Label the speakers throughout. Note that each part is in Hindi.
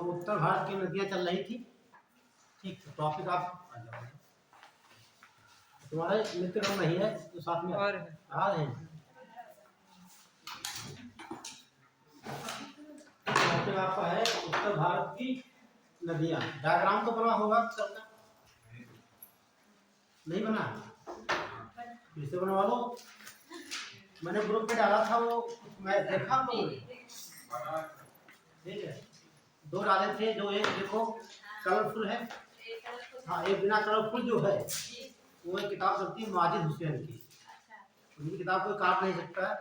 Speaker 1: जो उत्तर भारत की नदियाँ चल रही थी, ठीक, तो टॉपिक आप आ जाओ। तुम्हारा मित्र कौन नहीं है जो साथ में
Speaker 2: और है।
Speaker 1: आ रहे हैं? टॉपिक आपका है उत्तर भारत की नदियाँ। डायग्राम तो बना होगा सबका? नहीं बना? फिर से बनवा लो। मैंने ग्रुप पे डाला था, वो मैं देखा आप लोगों ने? ठीक है, दो डाले थे, जो एक देखो कलरफुल है, हाँ, एक बिना कलरफुल जो है वो एक किताब चलती है माजिद हुसैन की। उनकी किताब कोई काट नहीं सकता है,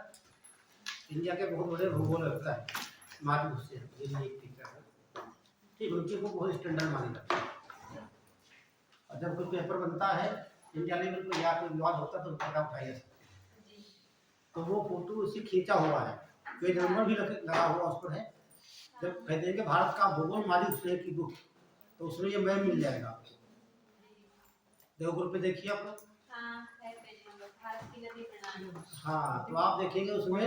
Speaker 1: इंडिया के बहुत बड़े भूगोल रखता है माजिद हुसैन, ये एक टीचर है, ठीक, उनकी वो बहुत स्टैंडर्ड मानी जाती है। और जब कोई पेपर बनता है इंडिया लेवल पर या कोई विवाद होता है तो किताब उठाई जा सकती है। तो वो फोटो उससे खींचा हुआ है, कोई नंबर भी लगा हुआ उस पर है। जब कह देंगे भारत का भूगोल माजिद हुसैन की बुक, तो उसमें ये मैप मिल जाएगा आपको। देखो ग्रुप पे देखिए आप लोग। हाँ, तो आप देखेंगे उसमें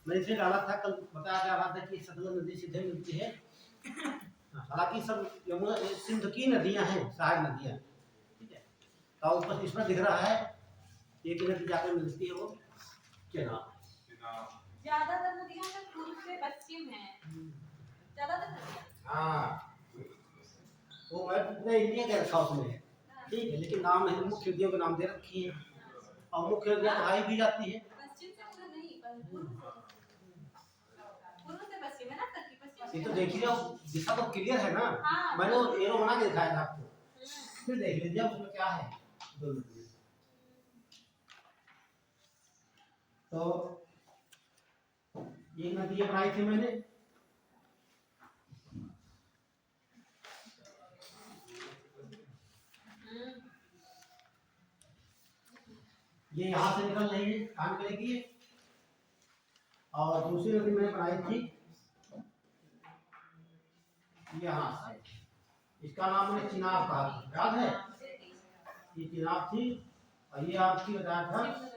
Speaker 1: मैंने इसे डाला था, कल बताया जा रहा था कि सतलज नदी सीधे मिलती है, हालांकि सब यमुना सिंध की नदियां हैं, सहायक नदियां, ठीक है। तो ऊपर इसमें दिख रहा है एक ही नदी जाकर मिलती है, वो चेनाब।
Speaker 3: ज्यादातर नदियां ना पूर्व से पश्चिम है, ज्यादातर नदियां।
Speaker 1: हाँ, वो मैं पूरे इंडिया के रखा उसमें है, ठीक है, लेकिन नाम है मुख्य नदियों के नाम दे रखी है, और मुख्य नदियां पढ़ाई भी जाती है।
Speaker 3: पश्चिम से पूरा नहीं, पूर्व से पश्चिम है ना, तक पश्चिम।
Speaker 1: ये तो देख लीजिए, दिशा तो क्लियर है ना।
Speaker 3: हाँ,
Speaker 1: मैंने वो एरो बना के दिखाया था आपको, फिर देख लीजिए उसमें क्या है। तो ये नदी बनाई थी मैंने, ये यहाँ से निकल रही है, काम करेगी। और दूसरी नदी मैंने बनाई थी यहाँ से, इसका नाम मैंने चिनाब कहा था, याद है? ये चिनाब थी, और ये आपकी बताया था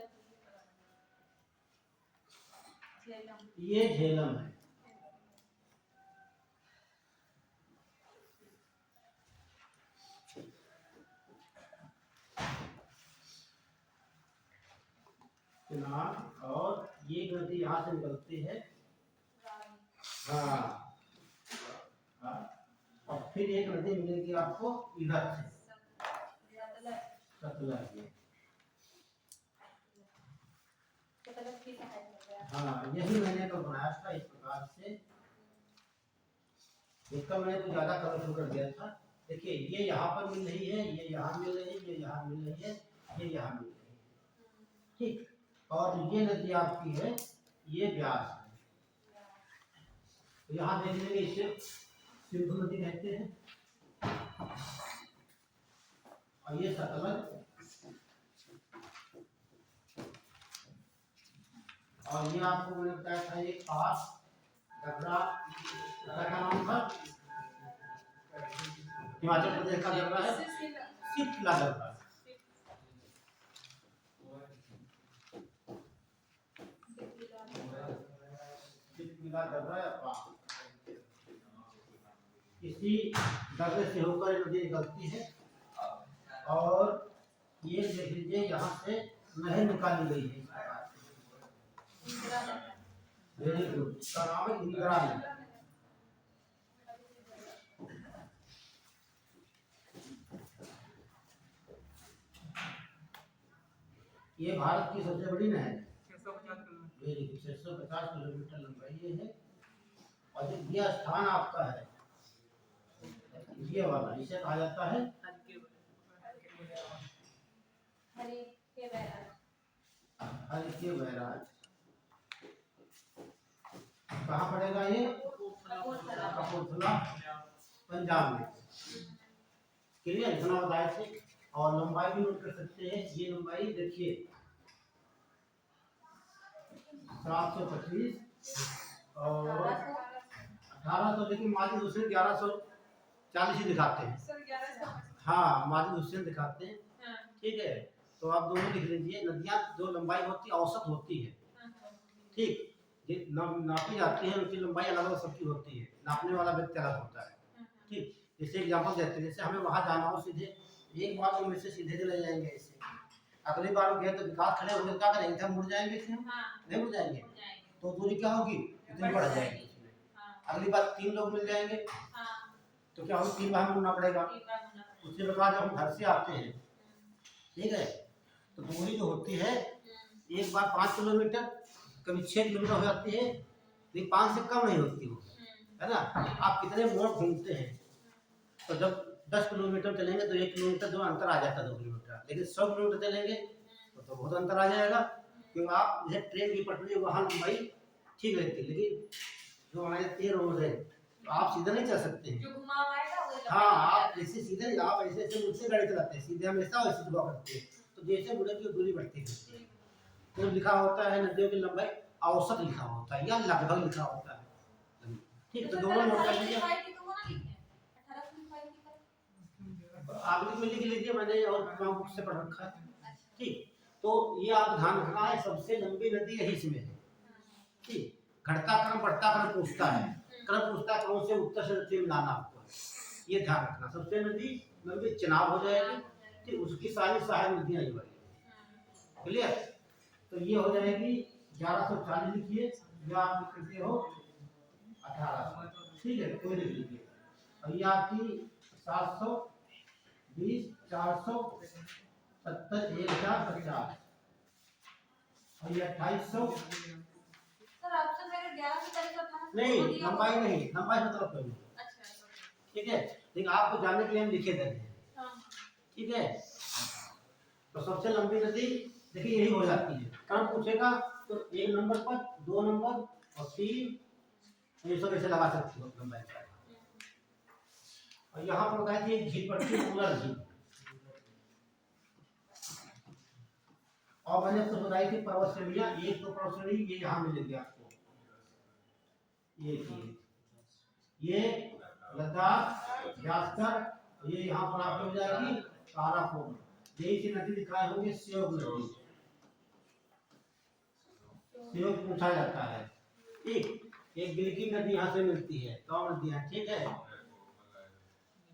Speaker 1: ये झेलम है। चिनाब, और ये नदी यहाँ से निकलती है, हाँ, और फिर एक नदी मिलेगी आपको इधर से, सतलज। हाँ, यही मैंने तो बनाया था इस प्रकार से, इसका मैंने कुछ ज्यादा कलरफुल कर दिया था। देखिए ये यहाँ पर मिल रही है, ये यहाँ मिल रही है, ये यहाँ मिल रही है, ये यहाँ मिल रही है, ठीक। और ये नदी आपकी है, ये ब्यास है, तो यहाँ देख लेंगे इसे सिंधु नदी कहते हैं, और ये सतलज, और ये आपको मैंने बताया था ये पास डबरा का नाम था, हिमाचल प्रदेश का डबरा है, सिपला डबरा। सिपला डबरा या पास, इसी डबरे से होकर नदी निकलती है। और ये देख लीजिए यहाँ से नहर निकाली गई है, वेरी गुड, इसका नाम है इंदिरा नदी। ये भारत की सबसे बड़ी नहर है, 650 किलोमीटर लंबाई ये है। और जो ये स्थान आपका है, ये वाला, इसे कहा जाता है हर के बैराज। कहाँ पड़ेगा ये? कपूरथला, पंजाब में। क्लियर, इतना बताए थे। और लंबाई भी नोट कर सकते हैं, ये लंबाई देखिए 725 और 1800, लेकिन माजिद हुसैन 1140 ही दिखाते हैं। हाँ, माजिद हुसैन दिखाते हैं, ठीक है। तो आप दोनों लिख लीजिए, नदियाँ जो लंबाई होती है औसत होती है, ठीक, नापी जाती है उनकी लंबाई अलग अलग सबकी होती है, नापने वाला व्यक्ति अलग होता है। ठीक, जैसे एग्जाम्पल देते हैं, जैसे हमें वहाँ जाना हो सीधे, एक बार तो से सीधे चले जाएंगे ऐसे, अगली बार गए तो विकास खड़े होंगे, क्या करेंगे, हम मुड़ जाएंगे फिर नहीं मुड़ जाएंगे, तो दूरी क्या होगी, इतनी बढ़ जाएगी उसमें। अगली बार 3 लोग मिल जाएंगे तो क्या होगा, 3 बार मुड़ना पड़ेगा। उसके बाद जब हम घर से आते हैं, ठीक है, तो दूरी जो होती है एक बार 5 किलोमीटर, कभी 6 किलोमीटर हो जाती है, लेकिन 5 से कम नहीं होती वो, है ना। आप कितने मोड़ घूमते हैं, तो जब 10 किलोमीटर चलेंगे तो 1 किलोमीटर जो अंतर आ जाता है 2 किलोमीटर, लेकिन 100 किलोमीटर चलेंगे तो बहुत अंतर आ जाएगा, क्योंकि आप जैसे ट्रेन की पटरी वहाँ लंबाई ठीक रहती है, लेकिन जो हमारे 13 रोड है तो आप सीधा नहीं चल सकते हैं,
Speaker 3: जो घुमाव आएगा वो
Speaker 1: हाँ आप ऐसे सीधे नहीं, आप ऐसे ऐसे मुझसे गाड़ी चलाते हैं, सीधे हमेशा वैसे दुआ करते हैं, तो जैसे मुड़े की दूरी बढ़ती है। तो लिखा होता है नदियों की लंबाई औसत लिखा होता है या लगभग लिखा होता है। ठीक, तो दोनों नोट कर लीजिए, आगे में लिख लीजिए, मैंने और बुक से पढ़ रखा है। ठीक, तो ये आप ध्यान रखना है, सबसे लंबी नदी यही इसमें है। ठीक, घटता क्रम बढ़ता क्रम पूछता है, क्रम पूछता क्रम से उत्तर से दक्षिण मिलाना आपको है, ये ध्यान रखना। सबसे नदी लंबी चुनाव हो जाएगी, ठीक, उसकी सारी सहायक नदियां आई बनेगी। क्लियर, तो ये हो जाएगी 1140 लिखिए, या आप लिख सकते हो 1800, ठीक है, कोई लिख लीजिए। और ये आपकी 720 470 1050, और ये 2800।
Speaker 3: सर ऑप्शन मेरे 11 से 18
Speaker 1: नहीं, लंबाई नहीं, लंबाई मतलब कोई नहीं,
Speaker 3: अच्छा
Speaker 1: ठीक है, लेकिन आपको जानने के लिए हम लिखे देते हैं, ठीक है। तो सबसे लंबी नदी देखिए यही हो जाती है, कम पूछेगा तो 1 नंबर पर, 2 नंबर और 3, ये सब ऐसे लगा सकते हो लंबाई का। और यहाँ पर बताया कि झील पड़ती है पूरा झील, और मैंने आपको बताई थी पर्वत श्रेणियां, एक तो पर्वत श्रेणी ये यहाँ मिलेगी आपको, ये लद्दाख, व्यासकर, ये यहाँ पर आपको मिल जाएगी काराकोरम, यही की नदी दिखाए होंगे श्योक नदी, श्योक पूछा जाता है। ठीक, एक गिलकी नदी यहाँ से मिलती है, 2 नदियाँ, ठीक है।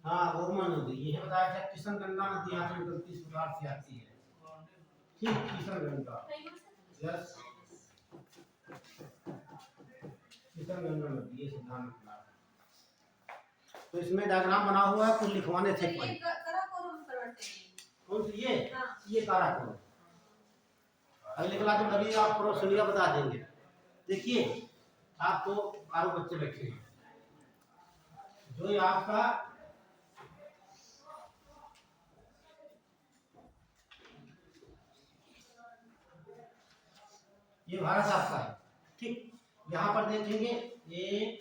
Speaker 1: हाँ, ओरमा नदी, ये बताया था किशन गंगा नदी यहाँ से निकलती, इस प्रकार से आती है, ठीक, किशन गंगा, यस, किशन गंगा नदी, ये सिद्धांत निकला। तो इसमें डायग्राम बना हुआ है, कुछ लिखवाने थे
Speaker 3: ये काराकोरम करवाते हैं,
Speaker 1: कौन सी ये काराकोरम। अगले क्लास में नदी आप पर्वत श्रेणियां बता देंगे। देखिए आप तो 12 बच्चे बैठे हैं, जो ये आपका ये भारत आपका है, ठीक, यहाँ पर देखेंगे 1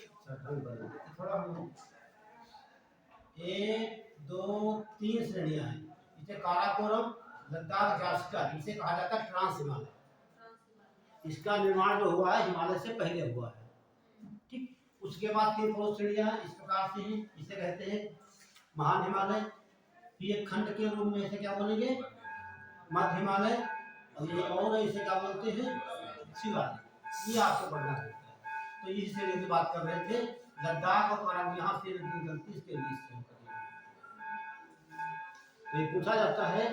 Speaker 1: 2 3 श्रेणियां हैं, इसे काराकोरम, लद्दाख, जास्कर, इसे कहा जाता है ट्रांस हिमालय। इसका निर्माण जो हुआ है हिमालय से पहले हुआ है, ठीक। उसके बाद 3 पर्वत श्रेणियां इस प्रकार से हैं, इसे कहते हैं महान हिमालय, फिर एक खंड के रूप में इसे क्या बोलेंगे, मध्य हिमालय, और ये और इसे क्या बोलते हैं, शिवालय। ये आपको पढ़ना रहता है। तो इस श्रेणी की बात कर रहे थे, लद्दाख और काराकोरम यहाँ से निकलती इसके बीच से। तो ये पूछा जाता है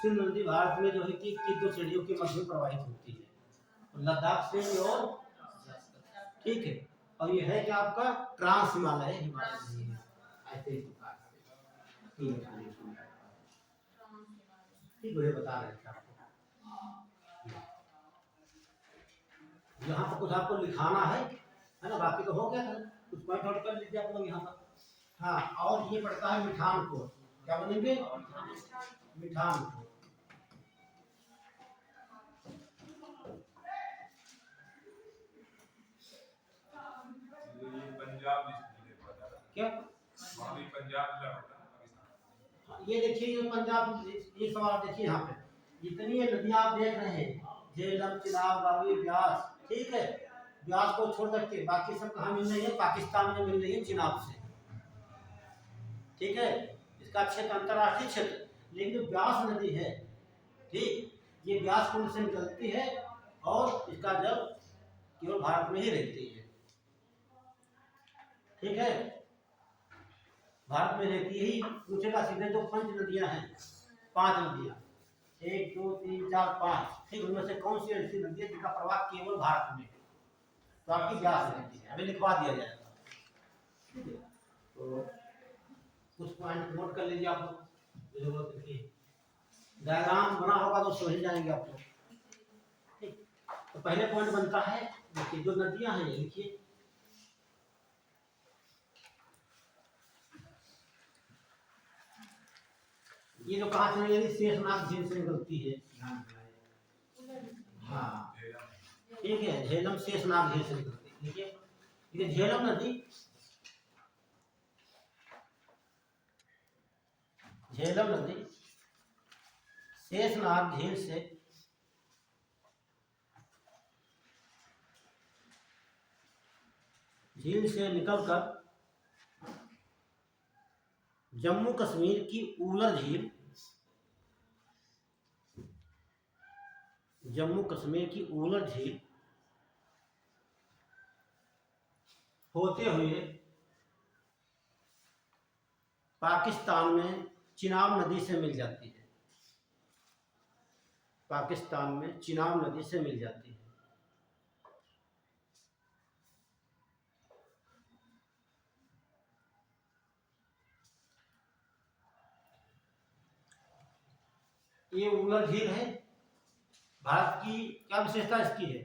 Speaker 1: सिंधु नदी भारत में जो है कि 2 श्रेणियों के मध्य प्रवाहित होती है, लद्दाख से और, ठीक है, और ये है कि आपका ट्रांस हिमालय हिमालय, ऐसे ही प्रकार से ठीक है, बता रहे थे आपको। यहाँ पर कुछ आपको लिखाना है ना, बाकी तो हो गया था, कुछ पॉइंट आउट कर लीजिए आप लोग यहाँ पर। हाँ, और ये पड़ता है मिठानपुर, क्या बनेंगे, मिठानपुर, क्या
Speaker 2: पंजाब,
Speaker 1: ये देखिए, ये पंजाब, ये सवाल देखिए यहाँ पे, जितनी ये नदियाँ आप देख रहे हैं, झेलम, चिनाब, रावी, ब्यास, ठीक है, ब्यास को छोड़ करके बाकी सब कहाँ मिल रही है, पाकिस्तान में मिल रही है, चिनाब से, ठीक है। इसका क्षेत्र अंतर्राष्ट्रीय क्षेत्र, लेकिन जो ब्यास नदी है, ठीक, ये ब्यास कुंड से निकलती है और इसका जब केवल भारत में ही रहती है। ठीक है, भारत में रहती ही। पूछेगा सीधे जो 5 नदियां हैं, 5 नदियां, 1 2 3 4 5, ठीक, उनमें से कौन सी ऐसी नदी है जिसका प्रवाह केवल भारत में, तो आपकी व्यास नदी है। हमें लिखवा दिया जाएगा। ठीक है, तो कुछ पॉइंट नोट कर लीजिए आप लोग, जरूरत है। डायग्राम बना होगा तो समझ जाएंगे आप लोग। ठीक, तो पहले पॉइंट बनता है, देखिए जो नदियां हैं, लिखिए ये जो कहाँ से निकलेगी, शेषनाग झील से निकलती है। हाँ ठीक है, झेलम शेषनाग झील से निकलती है। देखिए ये झेलम नदी, झेलम नदी शेषनाग झील से निकलकर जम्मू कश्मीर की ऊलर झील, जम्मू कश्मीर की ऊलर झील होते हुए पाकिस्तान में चिनाब नदी से मिल जाती है। पाकिस्तान में चिनाब नदी से मिल जाती है। ये ऊलर झील है, भारत की क्या विशेषता इसकी है,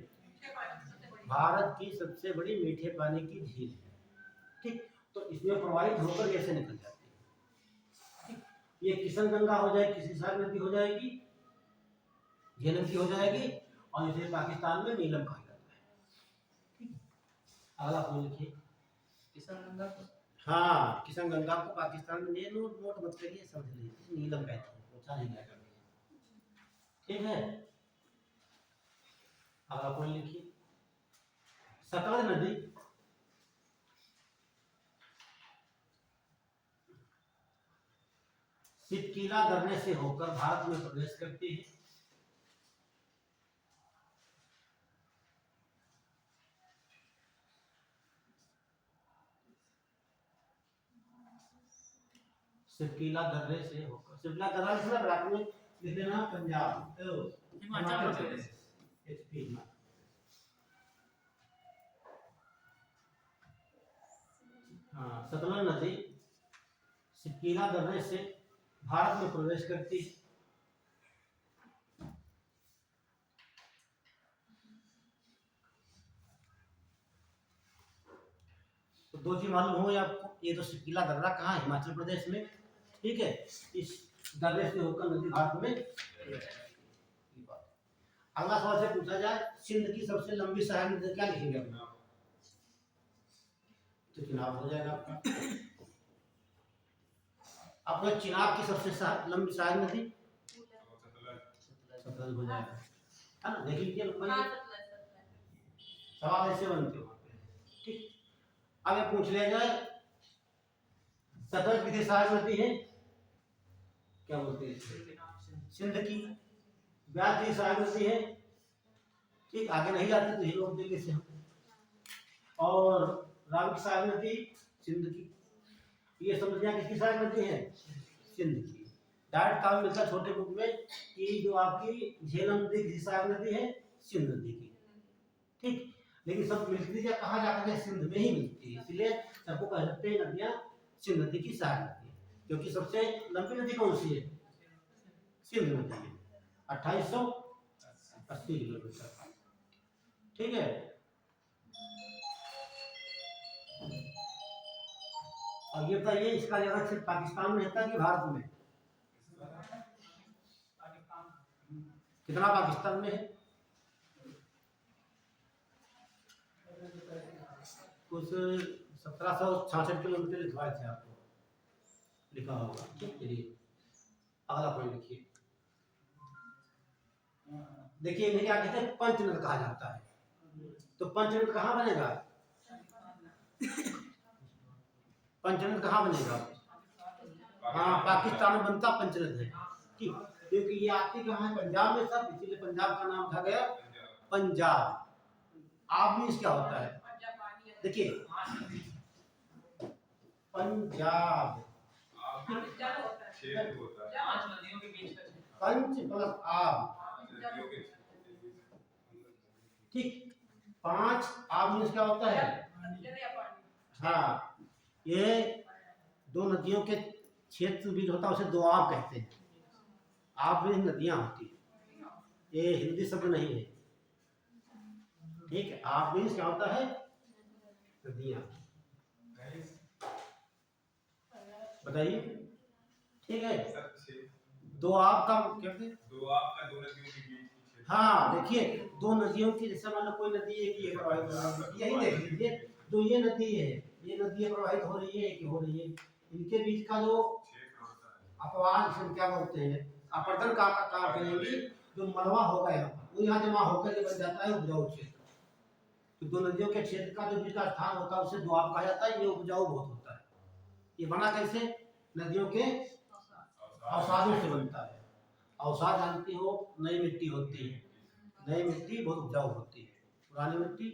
Speaker 1: भारत की सबसे बड़ी मीठे पानी की झील है। ठीक, तो इसमें प्रवाहित होकर कैसे निकल जाती है। ठीक, ये किशनगंगा हो जाएगी, किसी सागर नदी हो जाएगी, झेलम की हो जाएगी, और इसे पाकिस्तान में नीलम कहा जाता है। ठीक, अगला पॉइंट लिखिए किशनगंगा को। हाँ, किशनगंगा को पाकिस्तान में नोट मत करिए, समझ लीजिए नीलम कहते हैं, पूछा नहीं गया। ठीक है, अगला पॉइंट लिखिए सतलज नदी सिटकीला दर्रे से होकर भारत में प्रवेश करती है। सिटकीला दर्रे से होकर, सिटकीला दर्रा लिखना ब्लैक में लिख देना, पंजाब हिमाचल प्रदेश एचपी। हाँ, सतलज नदी सिटकीला दर्रे से भारत में प्रवेश करती है। तो दो चीज मालूम हो आपको, ये तो सिटकीला दर्रा कहाँ है, हिमाचल प्रदेश में। ठीक है, इस दर्रे से होकर नदी भारत में। अगला सवाल से पूछा जाए सिंध की सबसे लंबी सहायक नदी, क्या लिखेंगे अपना, तो चुनाव हो जाएगा आपका। अपना चिनाब की सबसे लंबी सहायक नदी सतलज हो जाएगा, है ना। देख लीजिए सवाल ऐसे बनते हो। ठीक, आगे पूछ लिया जाए सतलज कितनी सहायक नदी है, क्या बोलते हैं, सिंध की ब्याज की सहायक नदी है। ठीक, आगे नहीं जाते तो ये लोग देंगे से हम। और रावी की सहायक नदी सिंध की, ये सब नदियां किसकी सहायक नदी है, सिंध की। डायरेक्ट काम मिलता छोटे बुक में कि जो आपकी झेलम नदी की सहायक नदी है, सिंध नदी की। ठीक, लेकिन सब मिलती है कहाँ जाकर के, सिंध में ही मिलती है, इसलिए सबको कह सकते हैं नदियां सिंध नदी की सहायक नदी है। क्योंकि सबसे लंबी नदी कौन सी है, सिंध नदी है, 2880 किलोमीटर। ठीक है, और ये बताइए इसका जगह सिर्फ पाकिस्तान में रहता है कि भारत में, कितना पाकिस्तान में है, कुछ 1766 किलोमीटर लिखवाए थे आपको, लिखा होगा। ठीक, चलिए अगला पॉइंट लिखिए। देखिए इन्हें क्या कहते हैं, पंचनद कहा जाता है। तो पंचनद कहाँ बनेगा, पंचनद कहाँ बनेगा, हाँ पाकिस्तान में बनता पंचनद है। ठीक, क्योंकि ये आती कहाँ है, पंजाब में सब, इसीलिए पंजाब का नाम था गया पंजाब। आप मीन्स क्या होता है? देखिए पंजाब,
Speaker 2: क्षेत्र होता है।
Speaker 4: 5 नदियों के बीच का क्षेत्र।
Speaker 1: पंच प्लस आब,
Speaker 2: नदियों के
Speaker 1: ठीक। 5 आब मीन्स क्या होता है? हाँ, ये 2 नदियों के क्षेत्र बीच होता है, उसे दोआब कहते हैं। आब में नदियां होती है, ये हिंदी शब्द नहीं है, ठीक है। आब मीन्स क्या होता है? नदियां। बताइए, ठीक है। दोआब का कहते हैं,
Speaker 2: दो आपका 2 नदियों के बीच की क्षेत्र।
Speaker 1: हाँ देखिए 2 नदियों की, जैसे मान लो कोई नदी है कि यही देख लीजिए, तो ये नदी है, ये नदी प्रवाहित हो रही है कि हो रही है, इनके बीच का जो
Speaker 2: क्षेत्र होता है।
Speaker 1: अपवाद से क्या बोलते हैं, अपवर्तन का करेंगे, जो मलबा होगा यहाँ पर, वो यहाँ जमा होकर ये बन जाता है उपजाऊ क्षेत्र। तो 2 नदियों के क्षेत्र का जो बीच का स्थान होता है उसे दोआब कहा जाता है। ये उपजाऊ बहुत होता है। ये बना कैसे? नदियों के अवसादों से बनता है। अवसाद जानती हो, नई मिट्टी होती है, नई मिट्टी बहुत उपजाऊ होती है, पुरानी मिट्टी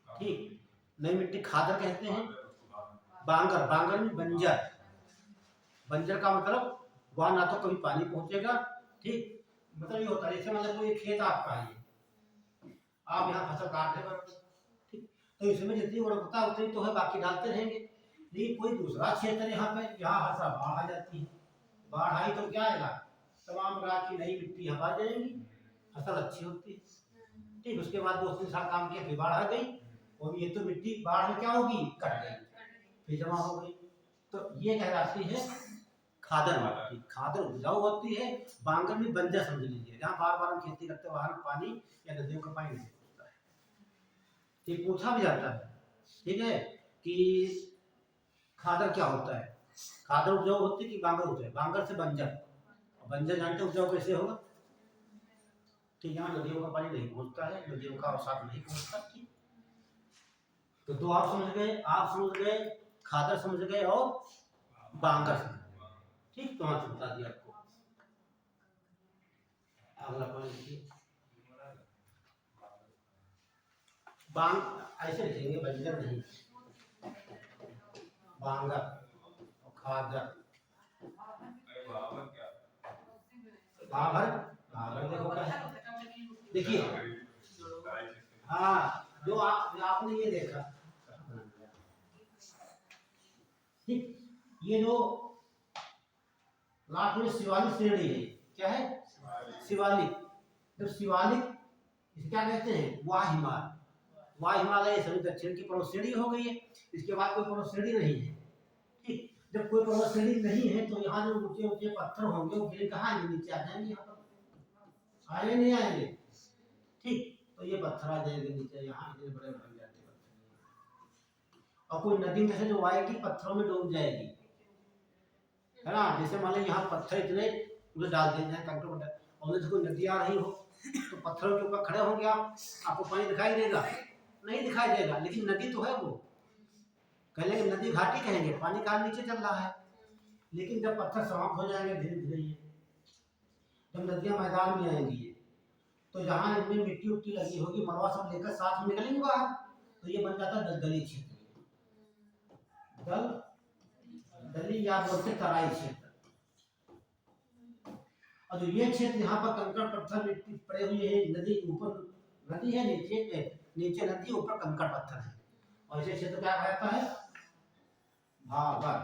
Speaker 1: ठीक। नई मिट्टी खादर कहते हैं। बांगर, बांगर में बंजर, बंजर का मतलब वहां ना तो कभी पानी पहुंचेगा, ठीक। मतलब ये होता है जैसे मतलब कोई खेत आपका है, आप यहाँ फसल काट रहे हो, ठीक, तो इसमें जितनी उर्वरकता उतनी तो है, बाकी डालते रहेंगे। लेकिन कोई दूसरा क्षेत्र यहाँ पे, यहाँ हर साल बाढ़ आ जाती है, बाढ़ आई तो क्या आएगा, तमाम प्रकार की नई मिट्टी यहाँ आ जाएगी, फसल अच्छी होती है, ठीक। उसके बाद 2-3 साल काम किया, फिर बाढ़ आ गई, और ये तो मिट्टी बाढ़ में क्या होगी, कट गई, फिर जमा हो गई। तो ये कहलाती है खादर मिट्टी। खादर उपजाऊ होती है, बांगर में बंजर समझ लीजिए, जहाँ बार बार हम खेती करते हैं वहां पानी या नदियों का पानी नहीं पहुंचता है। ठीक, पूछा भी जाता है, ठीक है, कि खादर क्या होता है? खादर उपजाऊ होती है कि बांगर उपजाऊ? बांगर से बंजर, बंजर जानते उपजाऊ कैसे होगा, ठीक। यहाँ नदियों का पानी नहीं पहुंचता है, नदियों का अवसाद नहीं पहुंचता, ठीक। तो 2 आप समझ गए, आप समझ गए, खादर समझ गए और बांगर समझ गए, ठीक। तो वहां बता दिया आपको। अगला पॉइंट देखिए, बांग ऐसे लिखेंगे, बंजर नहीं, बांगर और खादर। बाबर, बाबर देखो क्या है, देखिए, हाँ जो आपने ये देखा, ठीक। ये जो लास्ट में शिवालिक श्रेणी है, क्या है? शिवालिक। जब शिवालिक इसे क्या कहते हैं? वाह हिमालय, वाह हिमालय सभी दक्षिण की पर्वत श्रेणी हो गई है। इसके बाद कोई पर्वत श्रेणी नहीं है, ठीक। जब कोई पर्वत श्रेणी नहीं है तो यहाँ जो ऊंचे ऊंचे पत्थर होंगे वो गिर कहाँ आएंगे? नीचे आ जाएंगे, यहाँ पर आएंगे नहीं आएंगे, ठीक। तो ये पत्थर आ जाएंगे नीचे, यहाँ इतने बड़े बन जाते पत्थर। और कोई नदी में से जो आएगी पत्थरों में डूब जाएगी, है ना। जैसे मान लो यहाँ पत्थर इतने उसे डाल दिए जाए, कंकड़ पत्थर, और उधर से कोई नदी आ रही हो तो पत्थरों के ऊपर खड़े होंगे आप, आपको पानी दिखाई देगा? नहीं दिखाई देगा, लेकिन नदी तो है वो, कहेंगे नदी घाटी कहेंगे, पानी कहाँ नीचे चल रहा है। लेकिन जब पत्थर समाप्त हो जाएंगे धीरे धीरे, ये जब नदियां मैदान में आएंगी तो जहाँ इनमें मिट्टी उट्टी लगी होगी, मलबा सब लेकर साथ में निकलेंगे बाहर, तो ये बन जाता है दलदली क्षेत्र, दलदली या बोलते तराई क्षेत्र। और जो ये क्षेत्र यहाँ पर कंकड़ पत्थर मिट्टी पड़े हुए हैं, नदी ऊपर नदी है, नीचे नदी, ऊपर कंकड़ पत्थर है, और इसे क्षेत्र क्या कहता है? भाबर,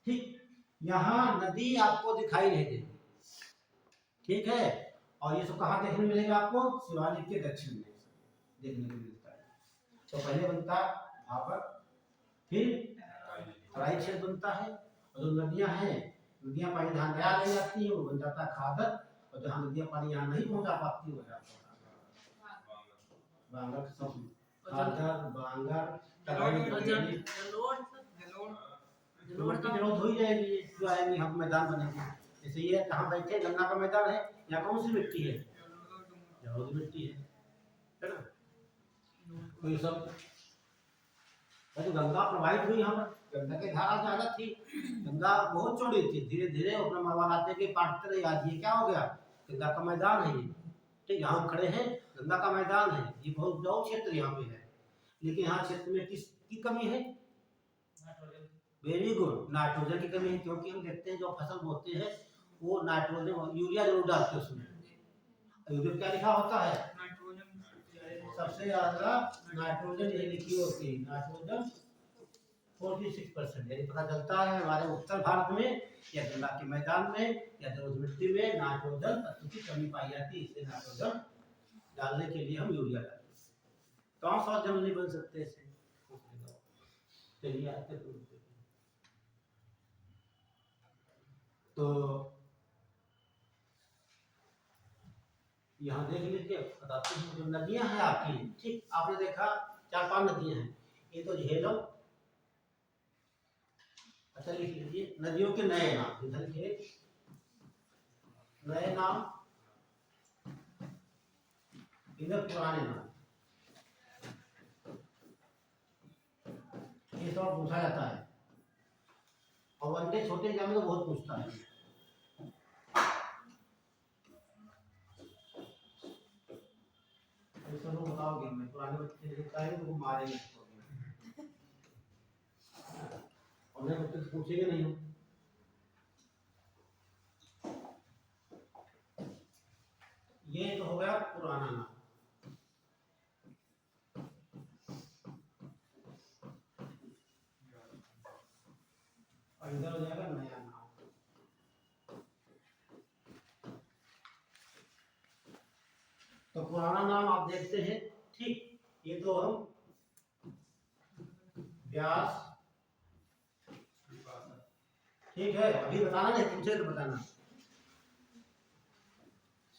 Speaker 1: ठीक। यहाँ नदी आपको दिखाई नहीं देगी, ठीक है। और ये सब कहाँ देखने मिलेगा आपको? शिवालिक के दक्षिण में देखने को मिलता है। तो पहले बनता है भाबर, फिर तराई क्षेत्र बनता है, और जो नदियां हैं, नदियां पानी जहाँ नया ले जाती है वो बन जाता है खादर, और जहाँ नदियां पानी यहाँ नहीं पहुंचा पाती वो बांगर, सब खादर, बांगर, तराई, मट्टी जरूरत हो ही जाएगी, जो आएंगी हम मैदान बनेंगे। जैसे ये कहाँ बैठे, गंगा का मैदान है, यहाँ कौन सी मिट्टी है? जलोढ़ मिट्टी है ना। तो ये सब तो गंगा प्रवाहित हुई, यहाँ पर गंगा की धारा ज्यादा थी, गंगा बहुत चौड़ी थी, धीरे धीरे अपना मरवा लाते के काटते रहे। आज ये क्या हो गया? गंगा का मैदान है ये, ठीक। यहाँ हम खड़े हैं गंगा का मैदान है, ये बहुत उपजाऊ क्षेत्र यहाँ पे है, लेकिन यहाँ क्षेत्र में किसकी कमी है? वेरी गुड, नाइट्रोजन की कमी है, क्योंकि हम देखते हैं जो फसल बोते हैं वो नाइट्रोजन यूरिया जरूर डालते हैं उसमें। यूरिया क्या लिखा होता है? सबसे ज्यादा नाइट्रोजन यही लिखी होती है, नाइट्रोजन 46%। यही पता चलता है हमारे उत्तर भारत में या गंगा के मैदान में या जलोढ़ मिट्टी में नाइट्रोजन तत्व की कमी पाई जाती है, इसलिए नाइट्रोजन डालने के लिए हम यूरिया डालते हैं। तो हम 100 जन नहीं बन सकते इससे। चलिए आते तो यहाँ देख लीजिए, बताते हैं जो नदियां हैं आपकी, ठीक आपने देखा 4-5 नदियां हैं, ये तो झेलम। अच्छा लिख लीजिए नदियों के नए नाम, इधर के नए नाम, इधर पुराने नाम, ये सब पूछा जाता है और वनडे छोटे एग्जाम में तो बहुत पूछता है। सब लोग बताओगे, मैं पुराने बच्चे लिखता है तो मारेंगे और नए बच्चे पूछेंगे नहीं हो। ये तो हो गया पुराना नाम, और इधर हो जाएगा नया नाम। तो पुराना नाम आप देखते हैं, ठीक ये तो हम व्यास, ठीक है, अभी बताना नहीं, पूछे तो बताना।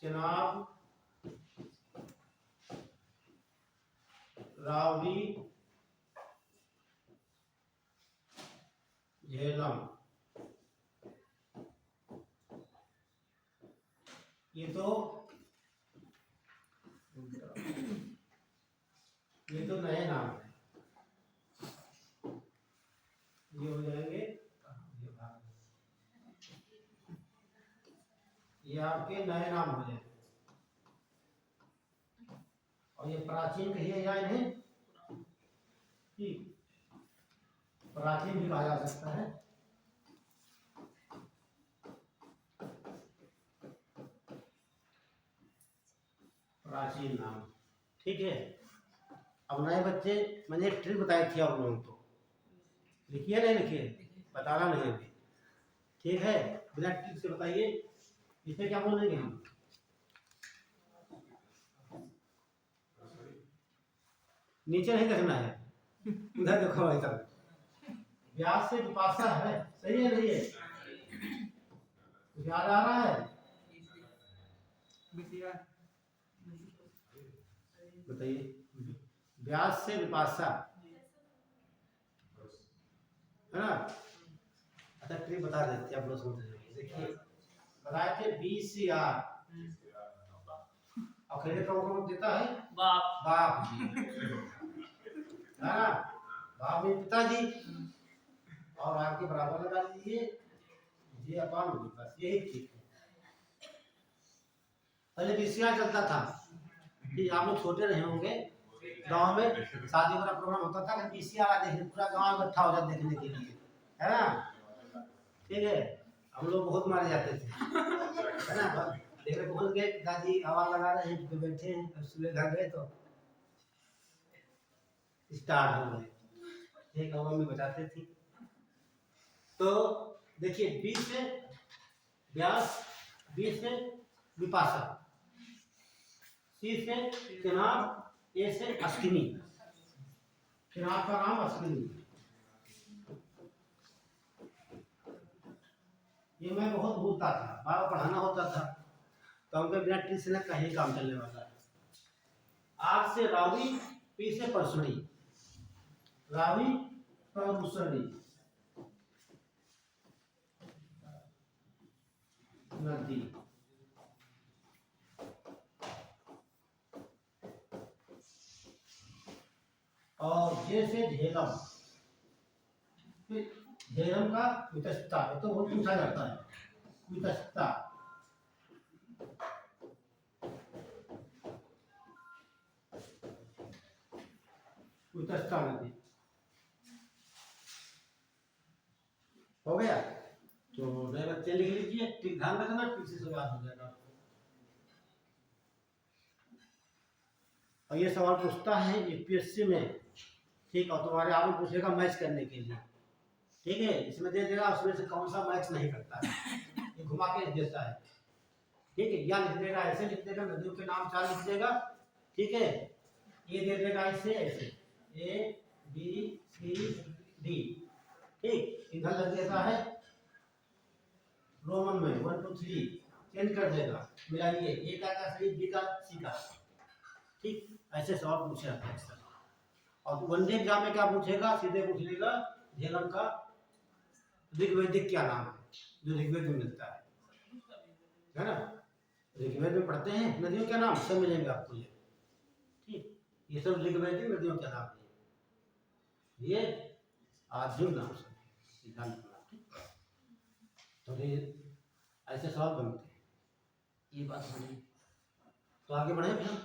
Speaker 1: चेनाब, रावी, झेलम, ये तो नए नाम है, ये हो जाएंगे, ये आपके नए नाम हो जाएंगे। और ये प्राचीन कहिए या इन्हें, ठीक प्राचीन भी कहा जा सकता है। प्राचीन नाम, ठीक है। अब नए बच्चे, मैंने एक ट्रिक बताई थी आप लोगों को, लिखिए नहीं लिखिए, बताना नहीं अभी, ठीक है, बिना ट्रिक से बताइए इसे क्या बोलेंगे हम? नीचे नहीं देखना है, उधर देखो इधर, व्यास से विपाशा है, सही है नहीं है? याद आ रहा है? बताइए, व्यास से विपाशा है ना। अच्छा ट्रिक बता देते आप लोग समझ जाएंगे। देखिए बताए थे BCR, और खरीदे कौन देता है? बाप जी, है ना, बाप में पिताजी, और आपके बराबर लगा लीजिए ये अपन, बस यही ठीक है। पहले BCR चलता था कि आप लोग छोटे रहे होंगे, गांव में शादी वाला प्रोग्राम होता था, BCR देखने पूरा गांव इकट्ठा हो जाता देखने के लिए, है ना, ठीक है। हम लोग बहुत मारे जाते थे, है ना, देखने पहुंच गए, दादी आवाज लगा रहे हैं तो बैठे हैं, सुबह घर गए तो स्टार्ट हो गए, एक मम्मी बचाते थी। तो देखिए बी से व्यास, बी से विपाशा, सी से चेनाब, ए से अश्विनी, चेनाब का नाम अश्विनी। ये मैं बहुत भूलता था, बाबा पढ़ाना होता था तो हमको बिना ट्रिक से कहीं काम चलने वाला है। आर से रावी, पी से परसुड़ी, रावी परमुसड़ी, नदी, और जे से झेलम, झेलम का वितस्ता, तो बहुत पूछा जाता है, वितस्ता, उत्तस्ता नदी। हो गया? तो नए बच्चे लिख लीजिए, ठीक ध्यान रखना, ठीक से सवाल हो जाएगा। और ये सवाल पूछता है यूपीएससी में, ठीक, और तुम्हारे आप पूछेगा मैच करने के लिए, ठीक है, इसमें दे देगा उसमें से कौन सा मैच नहीं करता है, ये घुमा के देता है, ठीक है, या लिख देगा ऐसे, लिख देगा नदियों के नाम 4 लिख देगा, ठीक है, ये दे देगा ऐसे ऐसे A B C D, ठीक, इधर लग देता है रोमन में 1 2 3, चेंज कर देगा, मिलाइए ए का सही, बी का, सी का, ठीक, ऐसे सवाल पूछे जाते हैं सर। और वनडे एग्जाम में क्या पूछेगा, सीधे पूछ लेगा झेलम का ऋग्वेदिक क्या नाम है, जो ऋग्वेद में मिलता है ना, ऋग्वेद में पढ़ते हैं नदियों के नाम सब मिलेंगे आपको ये, ठीक, ये सब ऋग्वेदिक नदियों के नाम है, ये अर्जुन नाम से ध्यान रखना, ठीक, तो ये ऐसे सवाल बनते हैं, ये बात समझिए। तो आगे बढ़े फिर,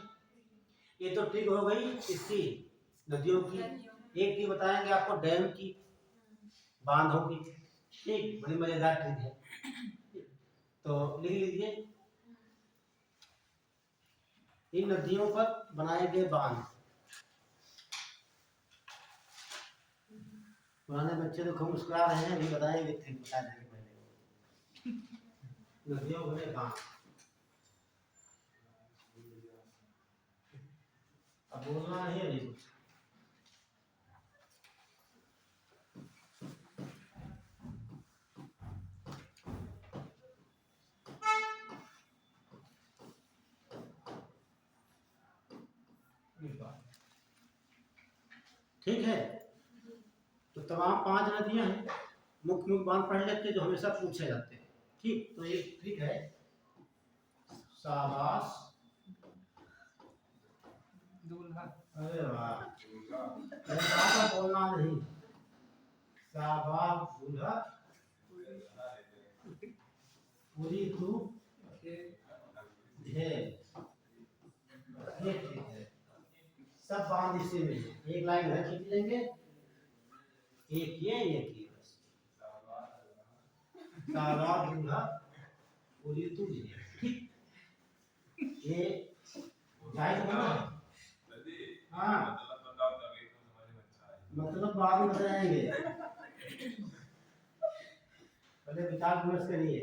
Speaker 1: ये तो ठीक हो गई इसकी नदियों की, एक की बताएंगे आपको डैम की, बांधों की, ठीक, बड़ी मजेदार ट्रिक है, तो लिख लीजिए, इन नदियों पर बनाए गए बांध, पुराने बच्चे तो खूब मुस्कुरा रहे हैं, अभी बताएंगे ट्रिक, बता देंगे पहले नदियों बने बांध, अब बोलना नहीं है कुछ, ठीक है। तो तमाम 5 नदियां हैं, मुख्य मुख्य बांध पढ़ लेते जो हमेशा पूछे जाते हैं, ठीक, तो एक ट्रिक है, शाबाश दूल्हा, अरे वाह, दूल्हा बोलना नहीं, शाबाश दूल्हा, पूरी तू ढेर, ये ठीक है, सब बांध इसी में, एक लाइन है खींच लेंगे, एक ये बस, शाबाश दूल्हा पूरी तू ढेर, ठीक, ये जायज बना, हाँ, मतलब बाद में बताएंगे, पहले विचार विमर्श करिए,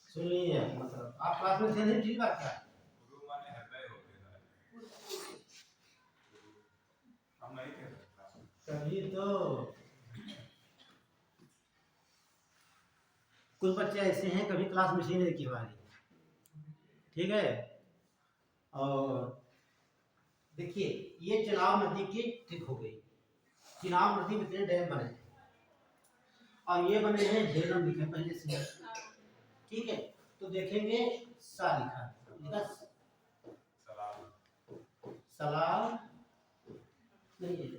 Speaker 1: सुनिए, मतलब आप क्लास में थे नहीं, ठीक बात क्या, तभी तो कुछ बच्चे ऐसे हैं कभी क्लास में नहीं देखी हमारी, ठीक है, और देखिए ये चिनाब नदी की ट्रिक हो गई, चिनाब नदी में इतने डैम बने और ये बने हैं झेलम लिखे पहले से, ठीक है, तो देखेंगे सा लिखा सलाल नहीं,